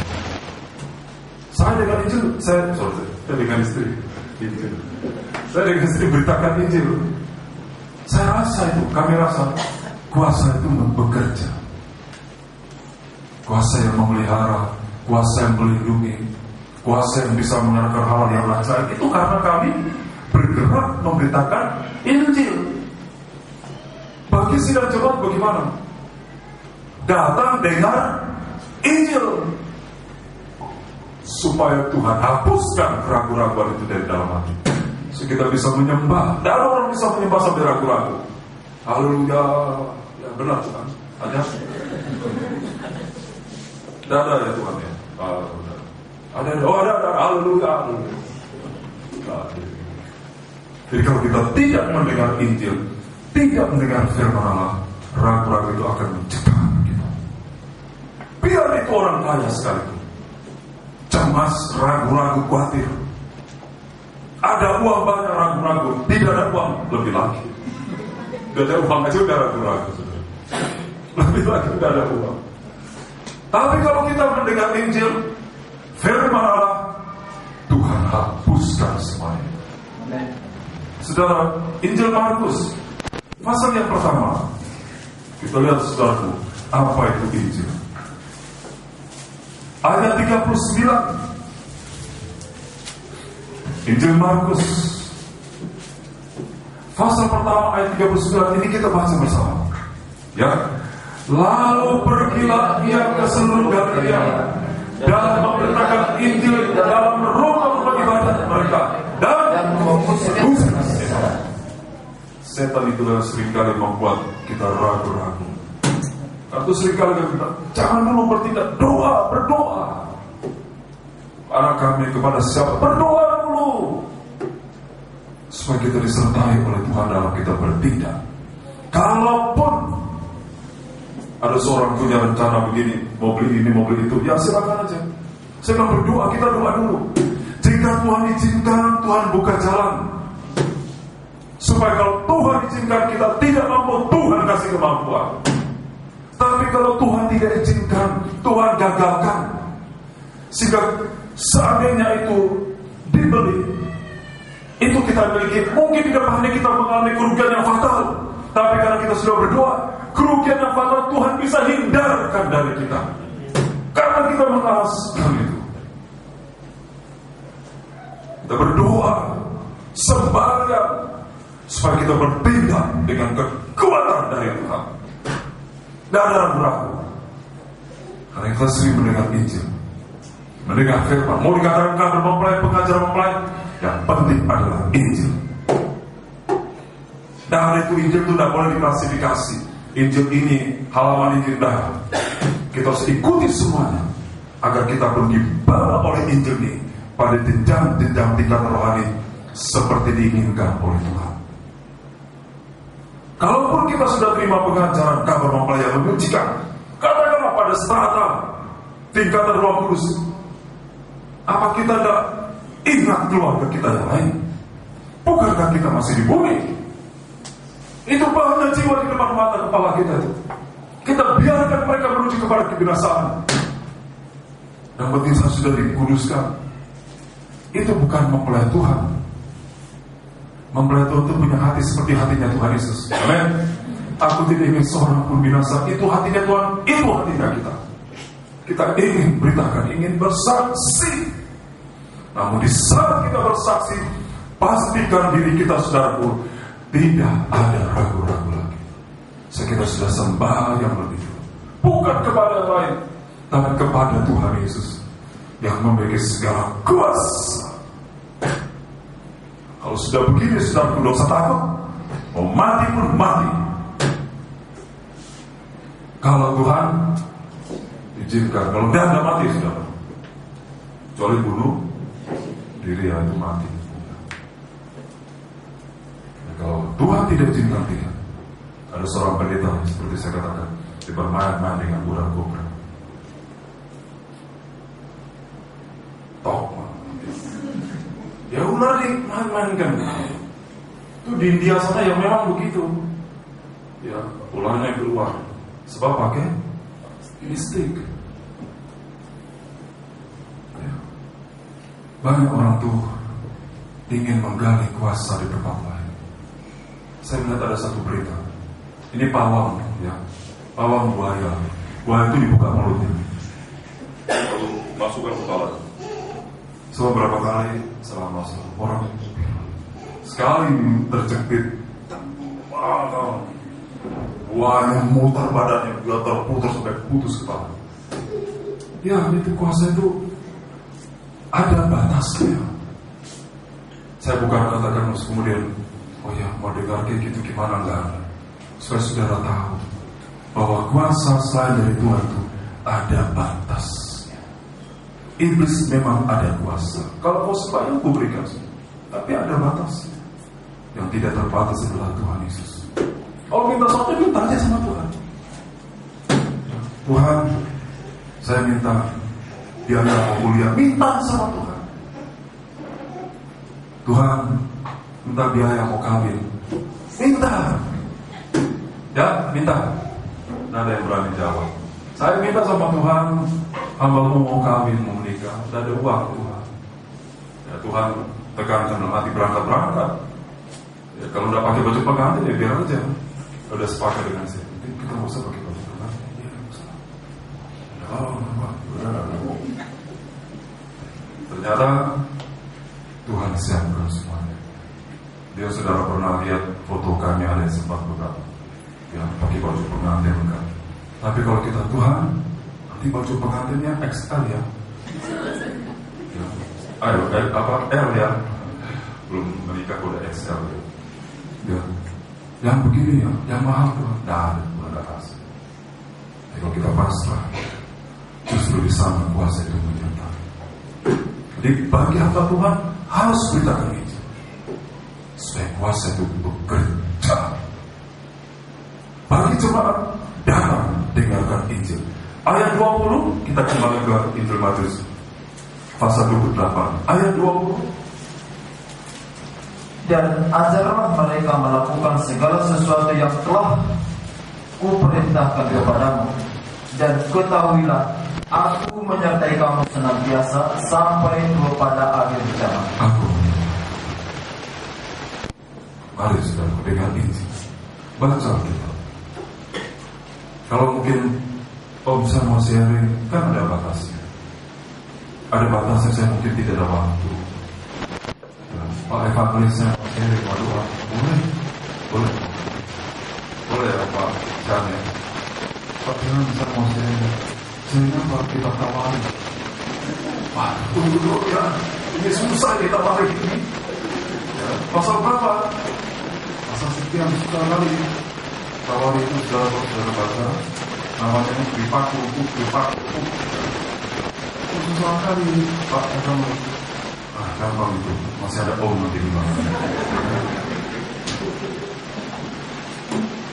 Saya dengan Injil, saya dengan istri Injil. Saya dengan istri beritakan Injil. Saya rasa itu, kami rasa kuasa itu bekerja. Kuasa yang memelihara, kuasa yang melindungi, kuasa yang bisa menyerahkan hal yang lain. Itu karena kami bergerak memberitakan Injil. Bagi sidang jemaat bagaimana? Datang dengar Injil. supaya Tuhan hapuskan keraguan-keraguan itu dari dalam hati. So kita bisa menyembah. Tidak ada orang bisa menyembah sampai ragu-ragu. Haleluya. Ya benar Tuhan. Ada? Tidak ada ya Tuhan ya. Ada. Oh ada. Haleluya. Jadi kalau kita tidak mendengar Injil, tidak mendengar firman Allah, ragu-ragu itu akan mencegah kita. Biar itu orang kaya sekalipun, cemas, ragu-ragu, khawatir. Ada uang banyak, ragu-ragu. Tidak ada uang, lebih lagi. Tidak ada uang aja udah ragu-ragu. Lebih lagi tidak ada uang. Tapi kalau kita mendengar Injil, firman Allah, Tuhan hapuskan semuanya. Saudara, Injil Markus pasal yang pertama, kita lihat saudaraku, apa itu Injil. Ayat 39. Injil Markus pasal pertama ayat 39 ini kita baca bersama. Ya. Lalu pergilah ia ke seluruh Galilea dan memberitakan Injil dalam rumah-rumah ibadat mereka dan mengusir setan. Setan itu yang seringkali membuat kita ragu-ragu. Atau seringkali kita jangan dulu bertindak, berdoa. Anak kami kepada siapa? Berdoa dulu supaya kita disertai oleh Tuhan dalam kita bertindak. Kalaupun ada seorang punya rencana begini, mau beli ini, mau beli itu, ya silakan aja. Saya bilang berdoa, kita doa dulu. Jika Tuhan izinkan, Tuhan buka jalan. Supaya kalau Tuhan izinkan kita tidak mampu, Tuhan kasih kemampuan. Tapi kalau Tuhan tidak izinkan, Tuhan gagalkan. Sehingga seandainya itu dibeli, itu kita miliki, mungkin di depannya kita mengalami kerugian yang fatal. Tapi karena kita sudah berdoa, kerugian yang fatal Tuhan bisa hindarkan dari kita. Karena kita mengalaskan itu. Kita berdoa, sembahyang, supaya kita bertindak dengan kekuatan dari Tuhan. Tidak ada ragu-ragu. Karena kita sering mendengar Injil, mendengar firman, mau dikatakan kabar mempelai, pengajar mempelai, yang penting adalah Injil. Dan itu Injil itu tidak boleh diklasifikasi. Injil ini, halaman Injil dah. Kita harus ikuti semuanya agar kita pun dibawa oleh Injil ini pada jenjang-jenjang tingkatan rohani seperti diinginkan oleh Tuhan. Kalaupun kita sudah terima pengajaran kabar mempelai yang menyucikan, katakanlah pada strata tingkatan Roh Kudus, apa kita tidak ingat keluarga kita yang lain? Bukankah kita masih di bumi? Itu banyak jiwa di depan mata kepala kita itu. Kita biarkan mereka menuju kepada kebinasaan. Yang penting saya sudah dikuduskan. Itu bukan mempelai Tuhan. Mempelai Tuhan itu punya hati seperti hatinya Tuhan Yesus. Amin. Aku tidak ingin seorang pun binasa. Itu hatinya Tuhan, itu hatinya kita. Kita ingin beritakan, ingin bersaksi. Namun di saat kita bersaksi, pastikan diri kita saudaraku, tidak ada ragu-ragu lagi. Kita sudah sembahyang lebih dulu, bukan kepada yang lain, tapi kepada Tuhan Yesus yang memiliki segala kuasa. Kalau sudah begini, sudah tidak usah takut. Mau mati pun mati. Kalau Tuhan izinkan, kalau tidak ada mati sudah. Kecuali bunuh diri itu mati. Kalau Tuhan tidak izinkan, tidak. Ada seorang pendeta seperti saya katakan, dia bermain-main dengan ular kobra. Tok, ya ular dimain-mainkan. Itu di India sana yang memang begitu. Ya, ularnya keluar. Sebab pakai listrik. Ya. Banyak orang tuh ingin menggali kuasa di tempat lain. Saya melihat ada satu berita. Ini pawang, ya, pawang buaya. Buaya itu dibuka mulutnya, lalu masukkan kepala. So berapa kali selama orang sekali terjepit, buaya mutar badannya, dia terputus sampai putus kepala. Ya, itu kuasa itu Ada batasnya. Saya bukan katakan kemudian, oh ya mau dengar kayak gitu gimana, enggak ada. Supaya saudara tahu bahwa kuasa selain dari Tuhan itu ada batasnya. Iblis memang ada kuasa. Kalau mau sembahyang aku berikan, tapi ada batasnya. Yang tidak terbatas adalah Tuhan Yesus. Kalau minta sesuatu, minta aja sama Tuhan. Tuhan, saya minta biaya mau kuliah, minta sama Tuhan. Tuhan, minta biaya mau kawin, minta. Ya, minta. Nggak ada yang berani jawab. Saya minta sama Tuhan, hamba-Mu mau kawin, mau menikah, tidak ada uang Tuhan. Ya Tuhan, tekankan dalam hati berangkat-berangkat. Ya, kalau udah pakai baju pengantin ya biar aja. Udah sepakat dengan saya. Kita nggak usah pakai baju pengantin. Ya, nggak usah. Ternyata Tuhan siapkan semuanya. Dia saudara pernah lihat foto kami ada yang sempat beberapa yang pakai baju pengantin enggak. Tapi kalau kita Tuhan, nanti baju pengantinnya XL ya. Ayo, L ya. Belum menikah udah XL ya. Ya. Yang begini ya, yang mahal Tuhan. Nah, ada hasil. Kalau kita pasrah, justru di sana kuasa itu menyertai. Jadi bagi hamba Tuhan harus beritakan itu, supaya kuasa itu bekerja. Bagi jemaat datang dengarkan Injil. Ayat 20 kita kembali ke Injil Matius pasal 28 ayat 20. Dan ajarlah mereka melakukan segala sesuatu yang telah kuperintahkan kepadamu, dan ketahuilah aku menyertai kamu senantiasa sampai kepada akhir zaman. Aku. Mari saudara dengan Injil baca kita. Kalau mungkin bisa mau sharing, kan ada batasnya. Ada batasnya, saya mungkin tidak ada waktu. Pak evangelis saya mau sharing, waduh, boleh ya Pak Jan ya. Pak Jan saya mau sharing, sehingga Pak kita tawari. Wah, tunggu ya, ini susah kita tawari ini. Ya, pasal berapa? Pasal sekian sekali. Tawari itu saudara baca, namanya Kripaku. Susah sekali Pak evangelis. Gampang itu, masih ada nanti di mana.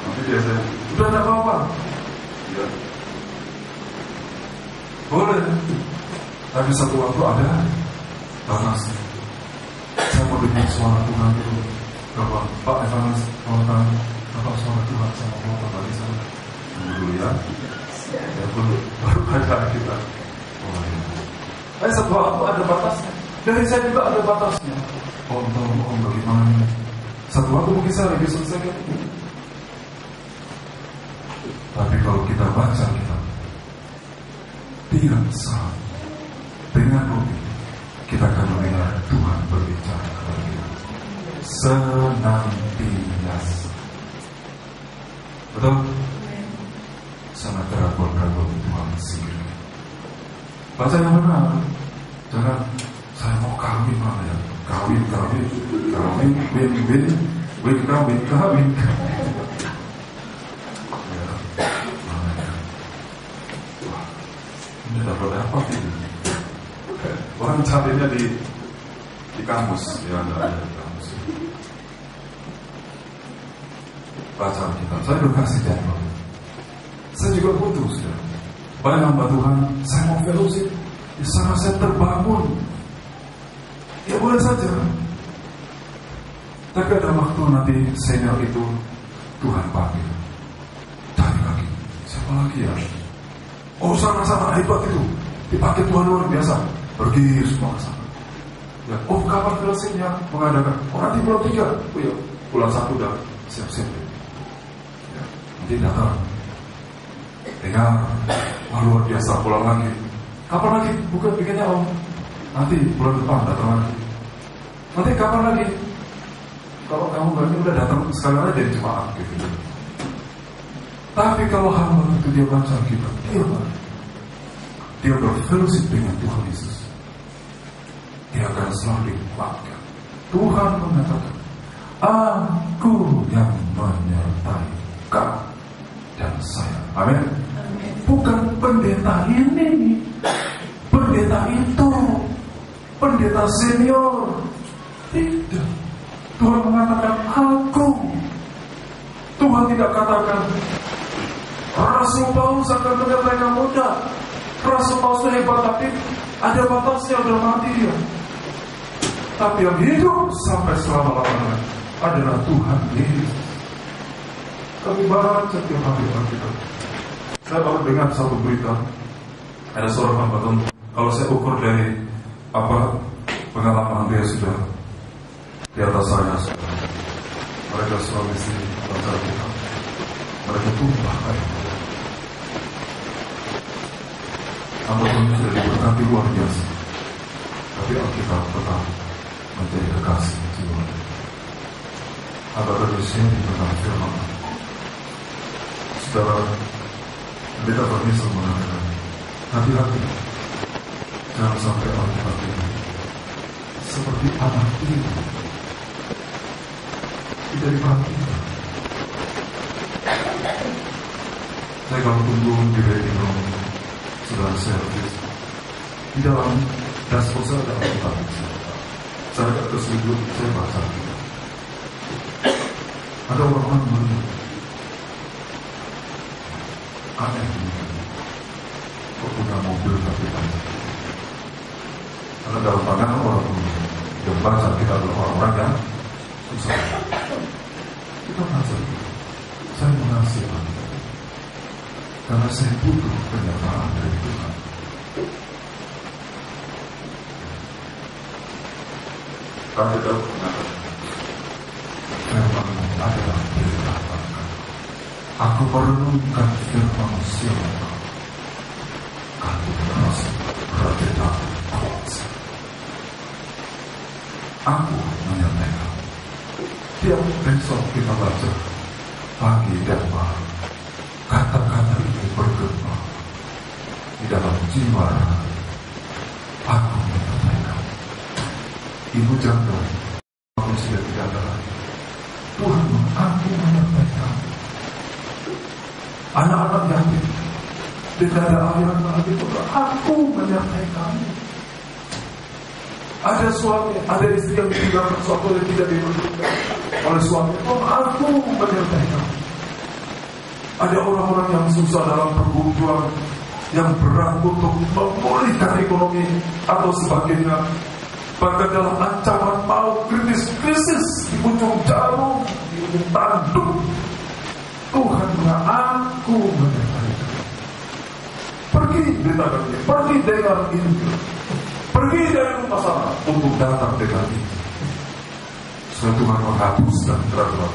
Nanti biasanya, udah ada apa-apa. Ya. Boleh. Tapi satu waktu ada panasnya. Saya mau dengar suara Tuhan itu. Bahwa Pak evangelis mau tanya, apa suara Tuhan sama Bapak bagi saya? Dulu ya. Ya baru ada kita. Oh ya. Tapi satu waktu ada batasnya. Dari saya juga ada batasnya. Tolong bagaimana? Satu waktu mungkin saya lebih selesai. Tapi kalau kita baca kita tidak sah dengan roti, kita akan mendengar Tuhan berbicara kepada kita senantiasa. Betul? Sangat terabur-kabur Tuhan sendiri. Baca yang benar. Jangan saya mau kawin mana ya? Kawin. Ya, mana ya? Wah, ini dapat apa ini? Orang carinya di kampus, ya ada di kampus. Baca kita, saya udah kasih jadwal. Saya juga butuh sudah. Banyak hamba Tuhan, saya mau fellowship. Di sana saya terbangun. Ya boleh saja. Tapi ada waktu nanti senior itu Tuhan panggil. Cari lagi. Siapa lagi ya? Oh sana hebat itu. Dipakai Tuhan luar biasa. Pergi semua ke sana. Ya, oh kapan fellowshipnya mengadakan? Oh nanti bulan 3. Oh ya, bulan 1 udah siap-siap. Ya, nanti datang. Dengar. Wah luar biasa, pulang lagi. Kapan lagi? Bukan bikinnya om. Nanti bulan depan datang lagi. Nanti kapan lagi? Kalau kamu berani udah datang sekali aja jadi jemaat gitu. Tapi kalau hamba itu dia baca kita, dia berfellowship dengan Tuhan Yesus. dia akan selalu dikuatkan. Tuhan mengatakan, Aku yang menyertai kamu dan saya. Amin. Bukan pendeta ini, pendeta itu, pendeta senior. Tidak. Tuhan mengatakan aku. Tuhan tidak katakan Rasul Paulus akan menyertai kamu. Tidak. Rasul Paulus hebat, tapi ada batasnya, udah mati dia. Tapi yang hidup sampai selama-lamanya adalah Tuhan Yesus. Kami baca tiap hari Alkitab. Saya baru dengar satu berita. Ada seorang hamba Tuhan. Kalau saya ukur dari pengalaman dia sudah di atas saya. Mereka suami istri baca Alkitab. Mereka tumpah air. Hamba Tuhan sudah diberkati luar biasa. Tapi Alkitab tetap menjadi kekasih jiwa. Ada manusia di tengah firman. Saudara, pendeta Permisal mengatakan, hati-hati, jangan sampai Alkitab ini seperti anak ini tidak diperhatikan. Saya kalau tunggu di waiting room, saudara servis di dalam dashboard saya ada Alkitab. Saya terus duduk, saya baca. Ada orang melihat aneh kok punya mobil tapi aneh. Karena dalam pandangan orang yang baca kita adalah orang-orang yang susah. Kita baca, saya mengasihi Anda karena saya butuh pernyataan dari Tuhan. Kami tahu firman-Mu adalah berita bangga. Aku merenungkan firman-Mu siapa. Aku merasa berbeda kuasa. Aku menyertai Kamu. Tiap besok kita baca pagi dan malam. Kata-kata itu bergema di dalam jiwa. Aku menyertai Kamu. Ibu janda, aku sudah tidak ada lagi. Tuhan, aku menyertai Kamu. Anak-anak yatim, tidak ada aliran lagi. Aku menyertai Kamu. Ada suami, ada istri yang tinggalkan suatu yang tidak diperlukan oleh suami. Aku menyertai Kamu. Ada orang-orang yang susah dalam pergumulan, yang berat untuk memulihkan ekonomi atau sebagainya. Bahkan dalam ancaman mau krisis di ujung jarum, di ujung tanduk, Tuhan aku menyertai Kamu. Pergi beritakan ini, pergi dengar Injil, pergi dari rumah sana untuk datang dengan ini. Supaya Tuhan menghapuskan keraguan.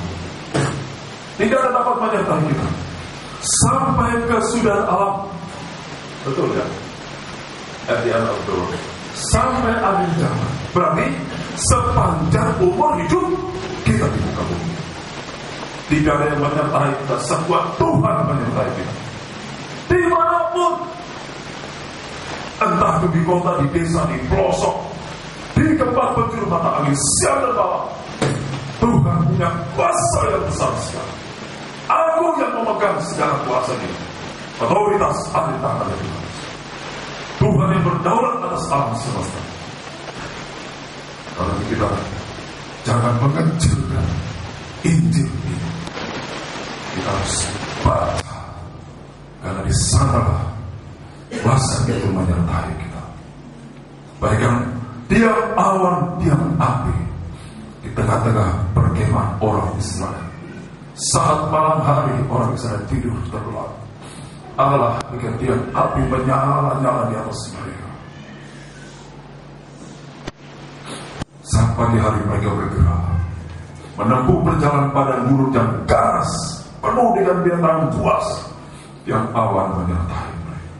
Tidak ada dapat menyertai kita sampai ke sudara alam. Betul ya? At the end of the world. Sampai akhir zaman. Berarti sepanjang umur hidup kita di muka bumi. Tidak ada yang menyertai kita sekuat Tuhan menyertai kita. Dimanapun, entah itu di kota, di desa, di pelosok, di tempat penjuru mata angin siang dan malam, Tuhan punya kuasa yang besar sekali. Aku yang memegang segala kuasa ini. Otoritas ada di tangan Tuhan. Tuhan yang berdaulat atas alam semesta. Kalau kita jangan mengecilkan Injil ini, kita harus baca, karena di sanalah kuasa itu menyertai kita. Bagaikan tiap awan, tiap api di tengah-tengah perkemahan orang Israel. Saat malam hari orang Israel tidur terlelap, Allah berikan dia api menyala-nyala di atas mereka. Saat pagi hari mereka bergerak menempuh perjalanan padang gurun yang ganas, penuh dengan binatang buas yang awan menyertai mereka.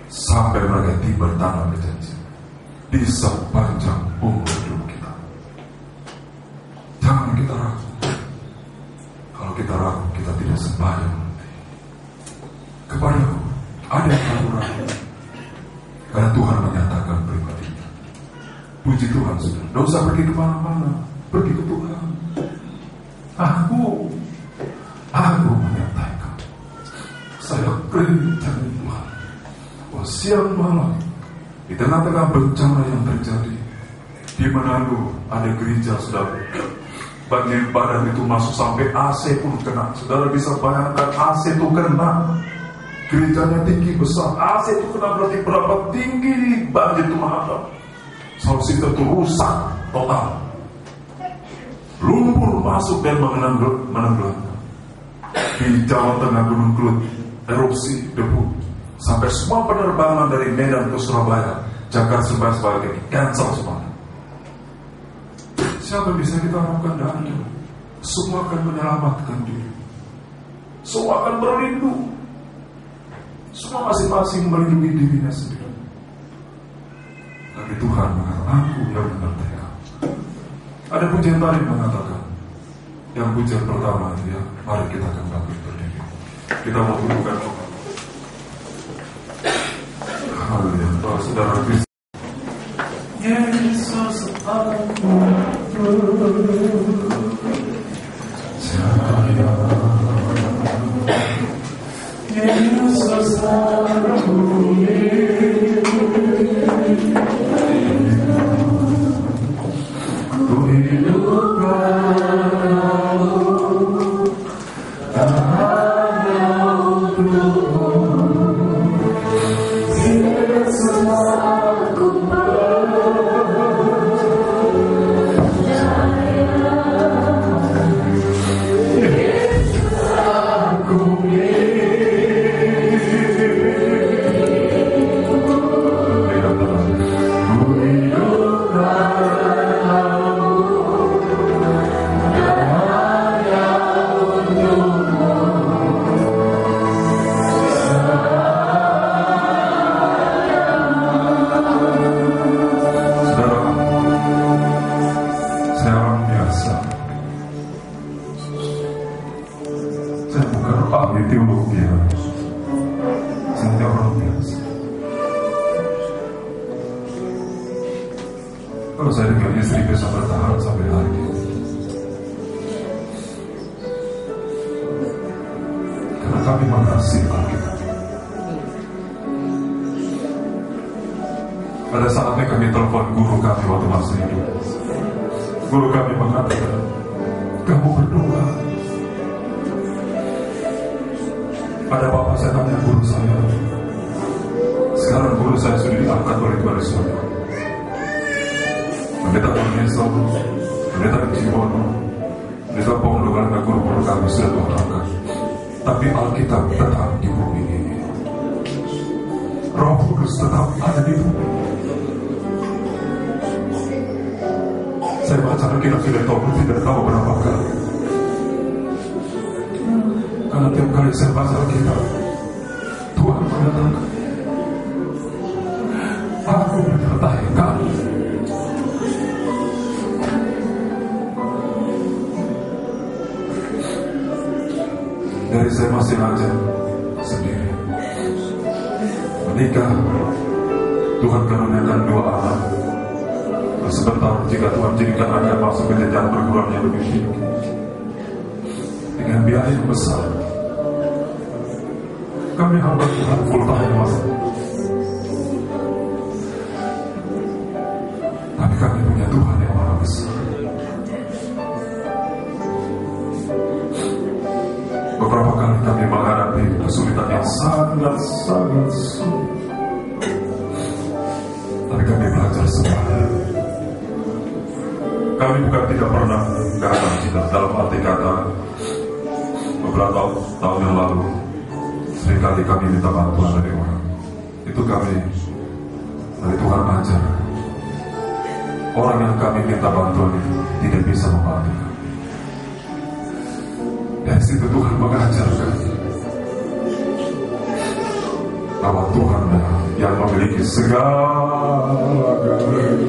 Sampai mereka tiba di tanah perjanjian di sepanjang umur hidup kita. Jangan kita ragu. Kalau kita ragu, kita tidak sembahyang. Kepadaku ada yang ragu-ragu, karena Tuhan menyatakan pribadinya. Puji Tuhan, saudara. Tidak usah pergi kemana-mana, pergi ke Tuhan. Aku menyertai kamu. Saya perintah Tuhan. Oh, siang malam di tengah-tengah bencana yang terjadi di Manado ada gereja, saudara. Banjir badan itu masuk sampai AC pun kena. Saudara bisa bayangkan AC itu kena. Gerejanya tinggi besar, AC itu kena berarti berapa tinggi banjir itu menghadap. Sound system itu rusak total. Lumpur masuk dan menenggelam. Di Jawa Tengah Gunung Kelut erupsi debu sampai semua penerbangan dari Medan ke Surabaya, Jakarta sebagai cancel semua. Siapa yang bisa kita harapkan? Tidak ada. Semua akan menyelamatkan diri. Semua akan berlindung. Semua masing-masing melindungi dirinya sendiri. Tapi Tuhan mengatakan, aku yang menyertai kamu. Ada pujian tadi mengatakan, yang pujian pertama itu ya, mari kita akan bangkit berdiri. Kita mau bukan haleluya. Saudara Kristus, Yesus aku percaya, Yesus aku ku hidupkan hanya untukmu. Yesus aku kalau saya dengan istri bisa bertahan sampai hari ini karena kami mengasihi Alkitab. Pada saatnya kami telepon guru kami waktu masih hidup. Guru kami mengatakan, kamu berdoa. Ada apa-apa saya tanya guru saya. Sekarang guru saya sudah diangkat oleh Tuhan Yesus. Pendeta Yesus, pendeta Cibono, pendeta Pondok, guru-guru kami sudah Tuhan angkat. Tapi Alkitab tetap di bumi ini. Roh Kudus tetap ada di bumi. Saya baca Alkitab tidak tahu berapa kali. Karena tiap kali saya baca Alkitab, Tuhan mengatakan, aku menyertai kamu. Dari saya masih aja sendiri menikah, Tuhan karuniakan 2 anak. Sebentar jika Tuhan jadikan akan masuk ke jenjang perguruan yang lebih tinggi dengan biaya yang besar, kami hamba Tuhan full time masuk. Tapi kami punya Tuhan yang maha besar. Beberapa kali kami menghadapi kesulitan yang sangat-sangat sulit, tapi kami belajar semuanya. Kami bukan tidak pernah gagal dalam arti kata beberapa tahun yang lalu seringkali kami minta bantuan dari orang. Itu kami dari Tuhan ajar. Orang yang kami minta bantuan itu tidak bisa membantu kami. Dari situ Tuhan mengajarkan bahwa Tuhan yang memiliki segala kekuatan.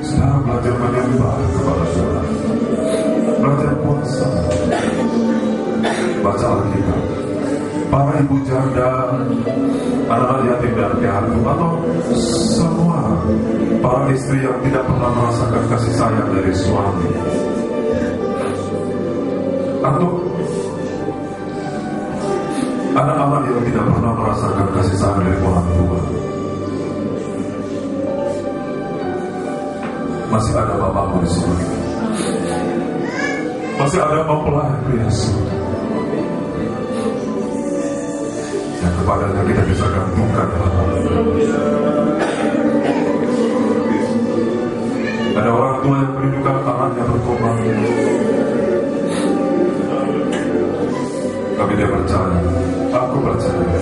Saudara belajar menyembah kepada Tuhan, belajar puasa, baca Alkitab. Para ibu janda anak-anak yatim dan piatu, atau semua para istri yang tidak pernah merasakan kasih sayang dari suami, atau anak-anak yang tidak pernah merasakan kasih sayang dari orang tua. Masih ada Bapakmu di surga. Masih ada mempelai Yesus yang kepadanya kita bisa gantungkan. Ada orang tua yang merindukan anaknya bertobat, tapi dia percaya, aku percaya,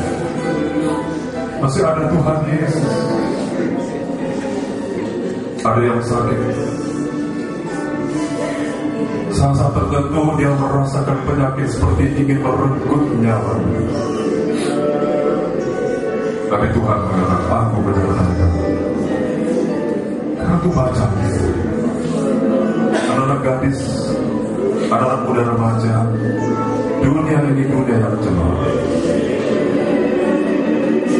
masih ada Tuhan Yesus. Ada yang sakit, saat tertentu dia merasakan penyakit seperti ingin merenggut nyawa, tapi Tuhan mengatakan, aku menyerahkan. Karena itu baca anak-anak gadis, anak-anak muda remaja, dunia ini dunia yang cemerlang.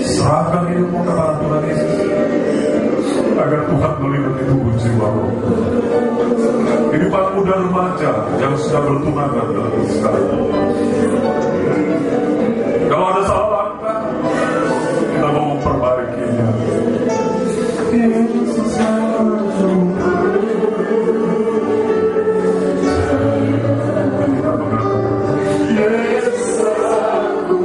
Serahkan hidupmu kepada Tuhan Yesus, agar Tuhan melindungi tubuh jiwamu. Kehidupan muda remaja yang sudah bertunangan dalam sekarang, kalau ada salah langkah, kita mau memperbaikinya. Yesus aku. Yesus aku.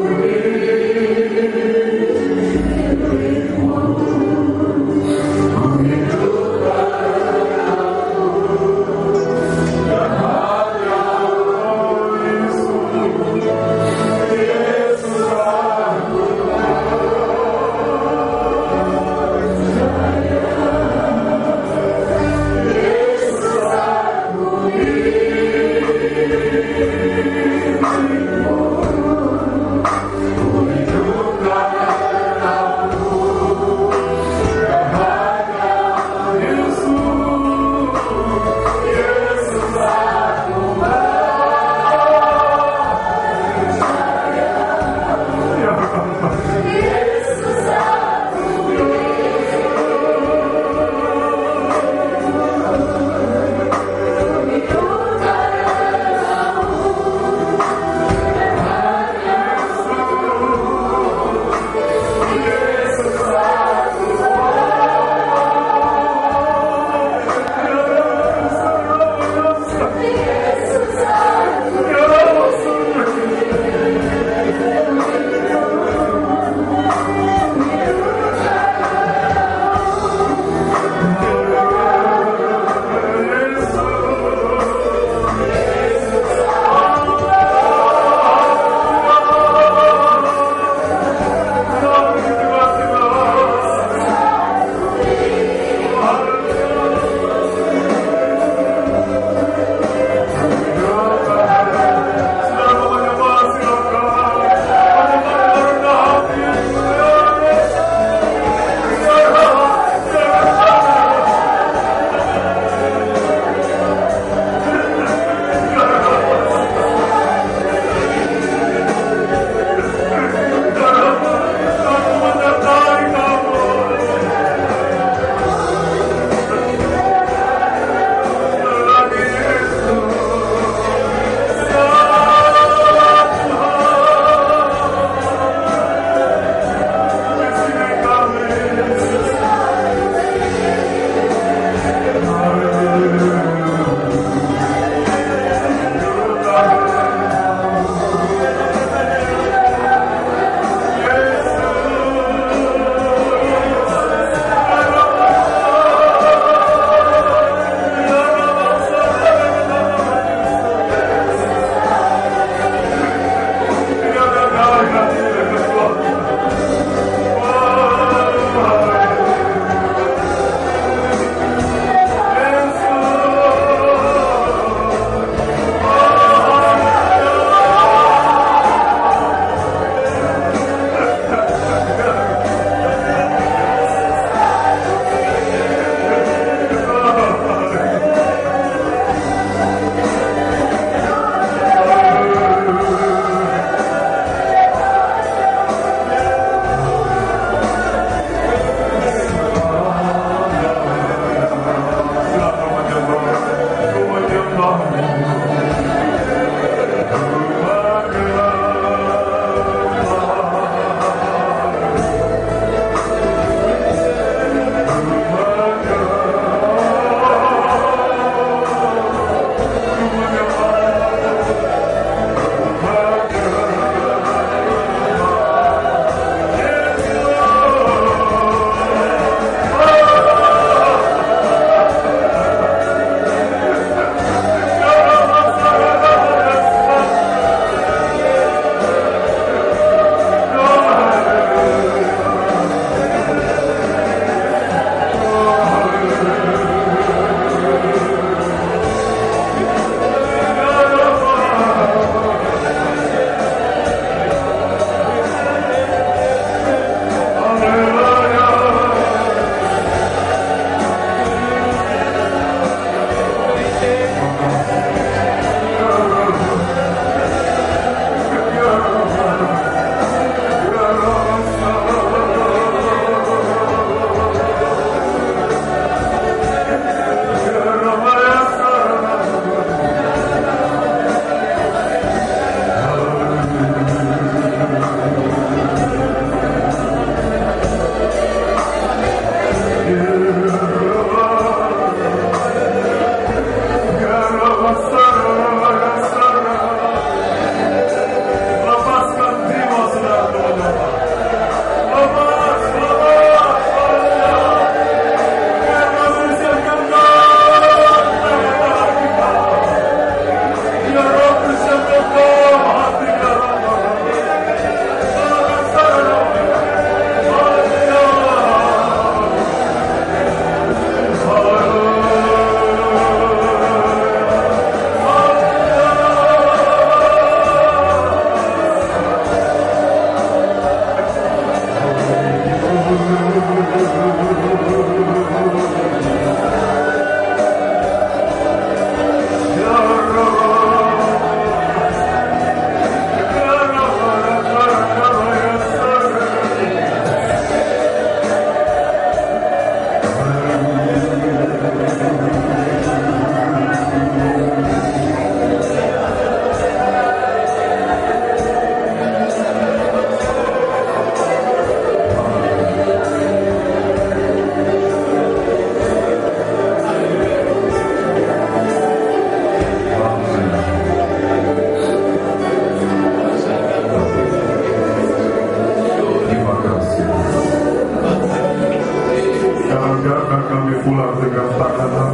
kami pulang dengan tangan.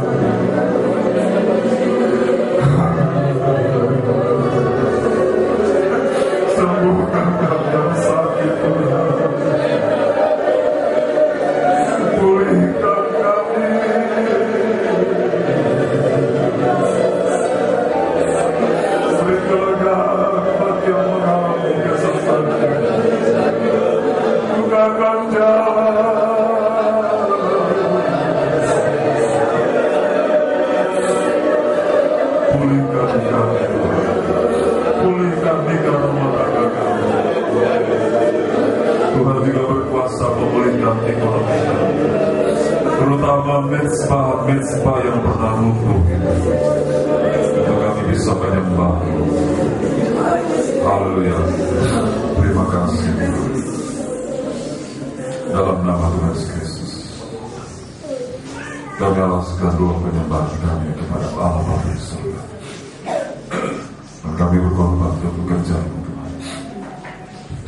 Sembuhkan kami yang sakit, Tuhan. Pulihkan kami. Beri kelegaan bagi yang mengalami kesesakan. Bukakan jalan. Pulihkan kami, pulihkan tinggal rumah tangga kami. Tuhan juga berkuasa memulihkan ekonomi kami, terutama mezbah yang pernah lumpuh untuk kami bisa menyembah. Haleluya. Terima kasih dalam nama Tuhan Yesus Kristus. Kami alaskan doa penyembahan kami kepada Allah Bapa di surga. Dan kami berkorban untuk pekerjaan-Mu, Tuhan.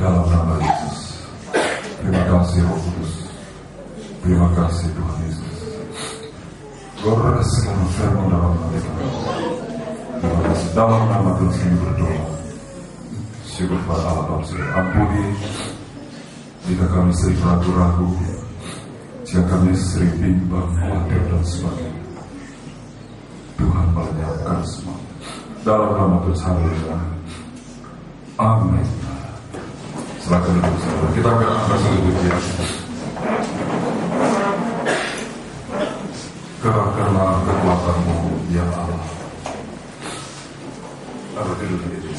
Dalam nama Yesus. Terima kasih Roh Kudus. Terima kasih Tuhan Yesus. Goreskan firman dalam hati kami. Terima kasih. Dalam nama Tuhan kami berdoa. Syukur pada Allah Bapa surga. Ampuni jika kami sering ragu-ragu, jika kami sering bimbang, khawatir dan sebagainya. Tuhan melenyapkan semua. Dalam nama Tuhan Haleluya. Amin. Silakan duduk saudara. Kita akan angkat satu pujian. Kerahkanlah kekuatan-Mu ya Allah. Lalu duduk itu.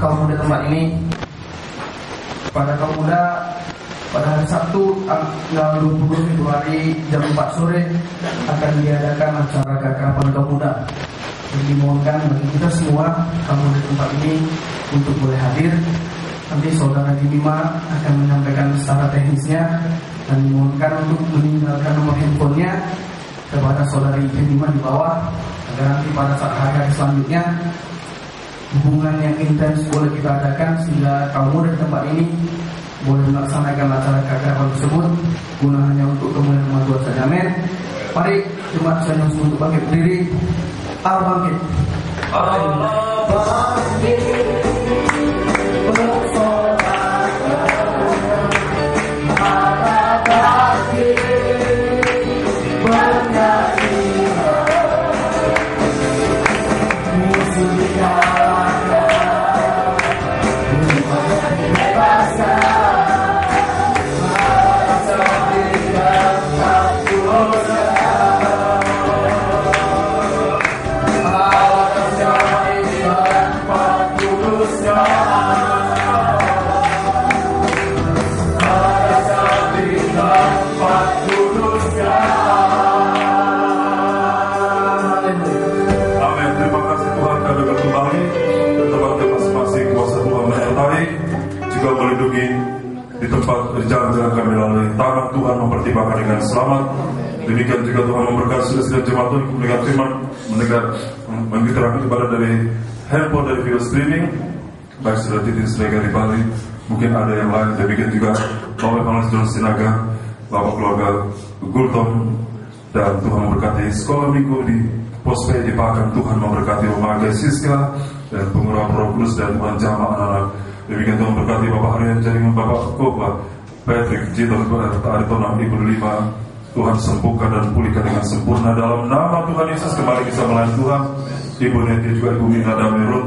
kaum muda tempat ini. Pada kaum muda, pada hari Sabtu tanggal 20 Februari jam 4 sore akan diadakan acara gagapan kaum muda. Jadi dimohonkan bagi kita semua kaum muda tempat ini untuk boleh hadir. Nanti saudara Dimima akan menyampaikan secara teknisnya, dan dimohonkan untuk meninggalkan nomor handphonenya kepada saudari Dimima di bawah, agar nanti pada saat hari selanjutnya hubungan yang intens boleh kita adakan, sehingga kaum muda di tempat ini boleh melaksanakan acara gagapan tersebut guna hanya untuk kemuliaan nama Tuhan saja. Amin. Mari jemaat saya untuk bangkit berdiri. Al bangkit. Jalan-jalan kami lalui, tangan Tuhan mempertimbangkan dengan selamat. Demikian juga Tuhan memberkati saudara jemaat Tuhan mendengar firman, menggerakkan kepada dari handphone dari video streaming, baik saudara Titin Srega di Bali, mungkin ada yang lain. Demikian juga Bapak Panas John Sinaga, Bapak keluarga Gultom, dan Tuhan memberkati sekolah minggu di Pospe di Pakan. Tuhan memberkati Omaga Siska dan pengurang Roh Kudus dan Tuhan jamaah anak-anak. Demikian Tuhan memberkati Bapak Harian Jaringan, Bapak Koba Patrick Jiton Aritonang Ibu Lima. Tuhan sembuhkan dan pulihkan dengan sempurna dalam nama Tuhan Yesus. Kembali bisa melayani Tuhan. Ibu Neti juga Ibu Mina Damerut,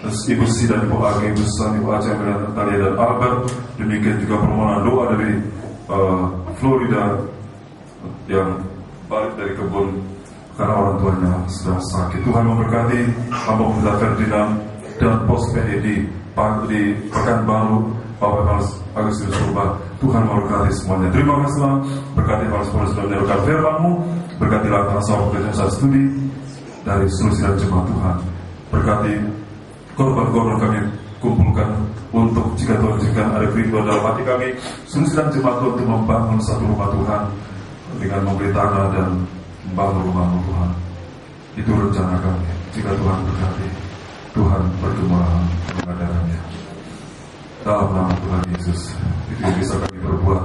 Ibu Si dan Ibu Agi, Ibu Susan, Ibu Aceh, Natalia dan Albert. Demikian juga permohonan doa dari Florida yang balik dari kebun karena orang tuanya sedang sakit. Tuhan memberkati hamba Bunda Ferdinand dan pos PED di Pekanbaru, Bapak Agustinus Purba. Tuhan memberkati semuanya. Terima kasih Tuhan. Berkati Paulus sudah menyerukan firman-Mu. Berkatilah transfer pekerjaan saat studi dari seluruh sidang jemaat Tuhan. Berkati korban-korban kami kumpulkan untuk jika Tuhan jika ada kerinduan dalam hati kami, seluruh sidang jemaat Tuhan untuk membangun satu rumah Tuhan dengan memberi tanah dan membangun rumah-Mu Tuhan. Itu rencana kami. Jika Tuhan berkati, Tuhan berkemuliaan mengadakannya. Dalam nama Tuhan Yesus, itu yang bisa kami berbuat.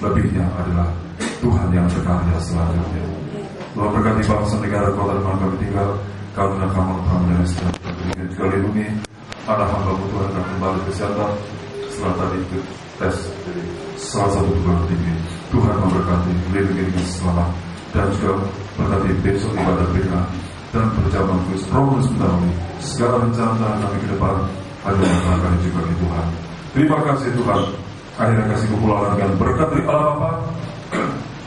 Lebihnya adalah Tuhan yang berkarya selanjutnya. Tuhan berkati bangsa negara kota di mana kami tinggal. Kami dan kamu Tuhan dan sejahtera. Demikian juga lindungi anak hamba-Mu Tuhan dan kembali kesehatan setelah tadi itu tes dari salah satu tukang tinggi. Tuhan memberkati, lindungi dengan selamat, dan juga berkati besok ibadah mereka dan perjamuan kudus Roh Kudus mendahului segala rencana kami ke depan. Hanya mengatakan juga di Tuhan. Terima kasih Tuhan. Akhirnya kasih kepulauan dengan berkat dari Allah Bapa.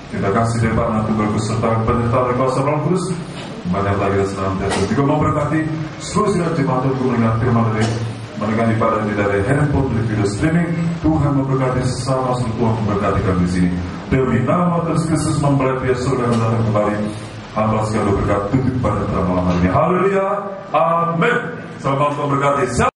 Kita kasih dari Anak Tunggal beserta penyertaan dari kuasa Roh Kudus. Banyak lagi dan senantiasa juga memberkati seluruh sidang jemaat untuk mendengar firman dari mendengar ibadah dari handphone dari video streaming. Tuhan memberkati sesama seluruh Tuhan memberkati kami di sini. Demi nama Tuhan Kristus mempelai dia surga dan datang kembali. Hamba segala berkat tutup pada malam hari ini. Haleluya. Amin. Selamat memberkati.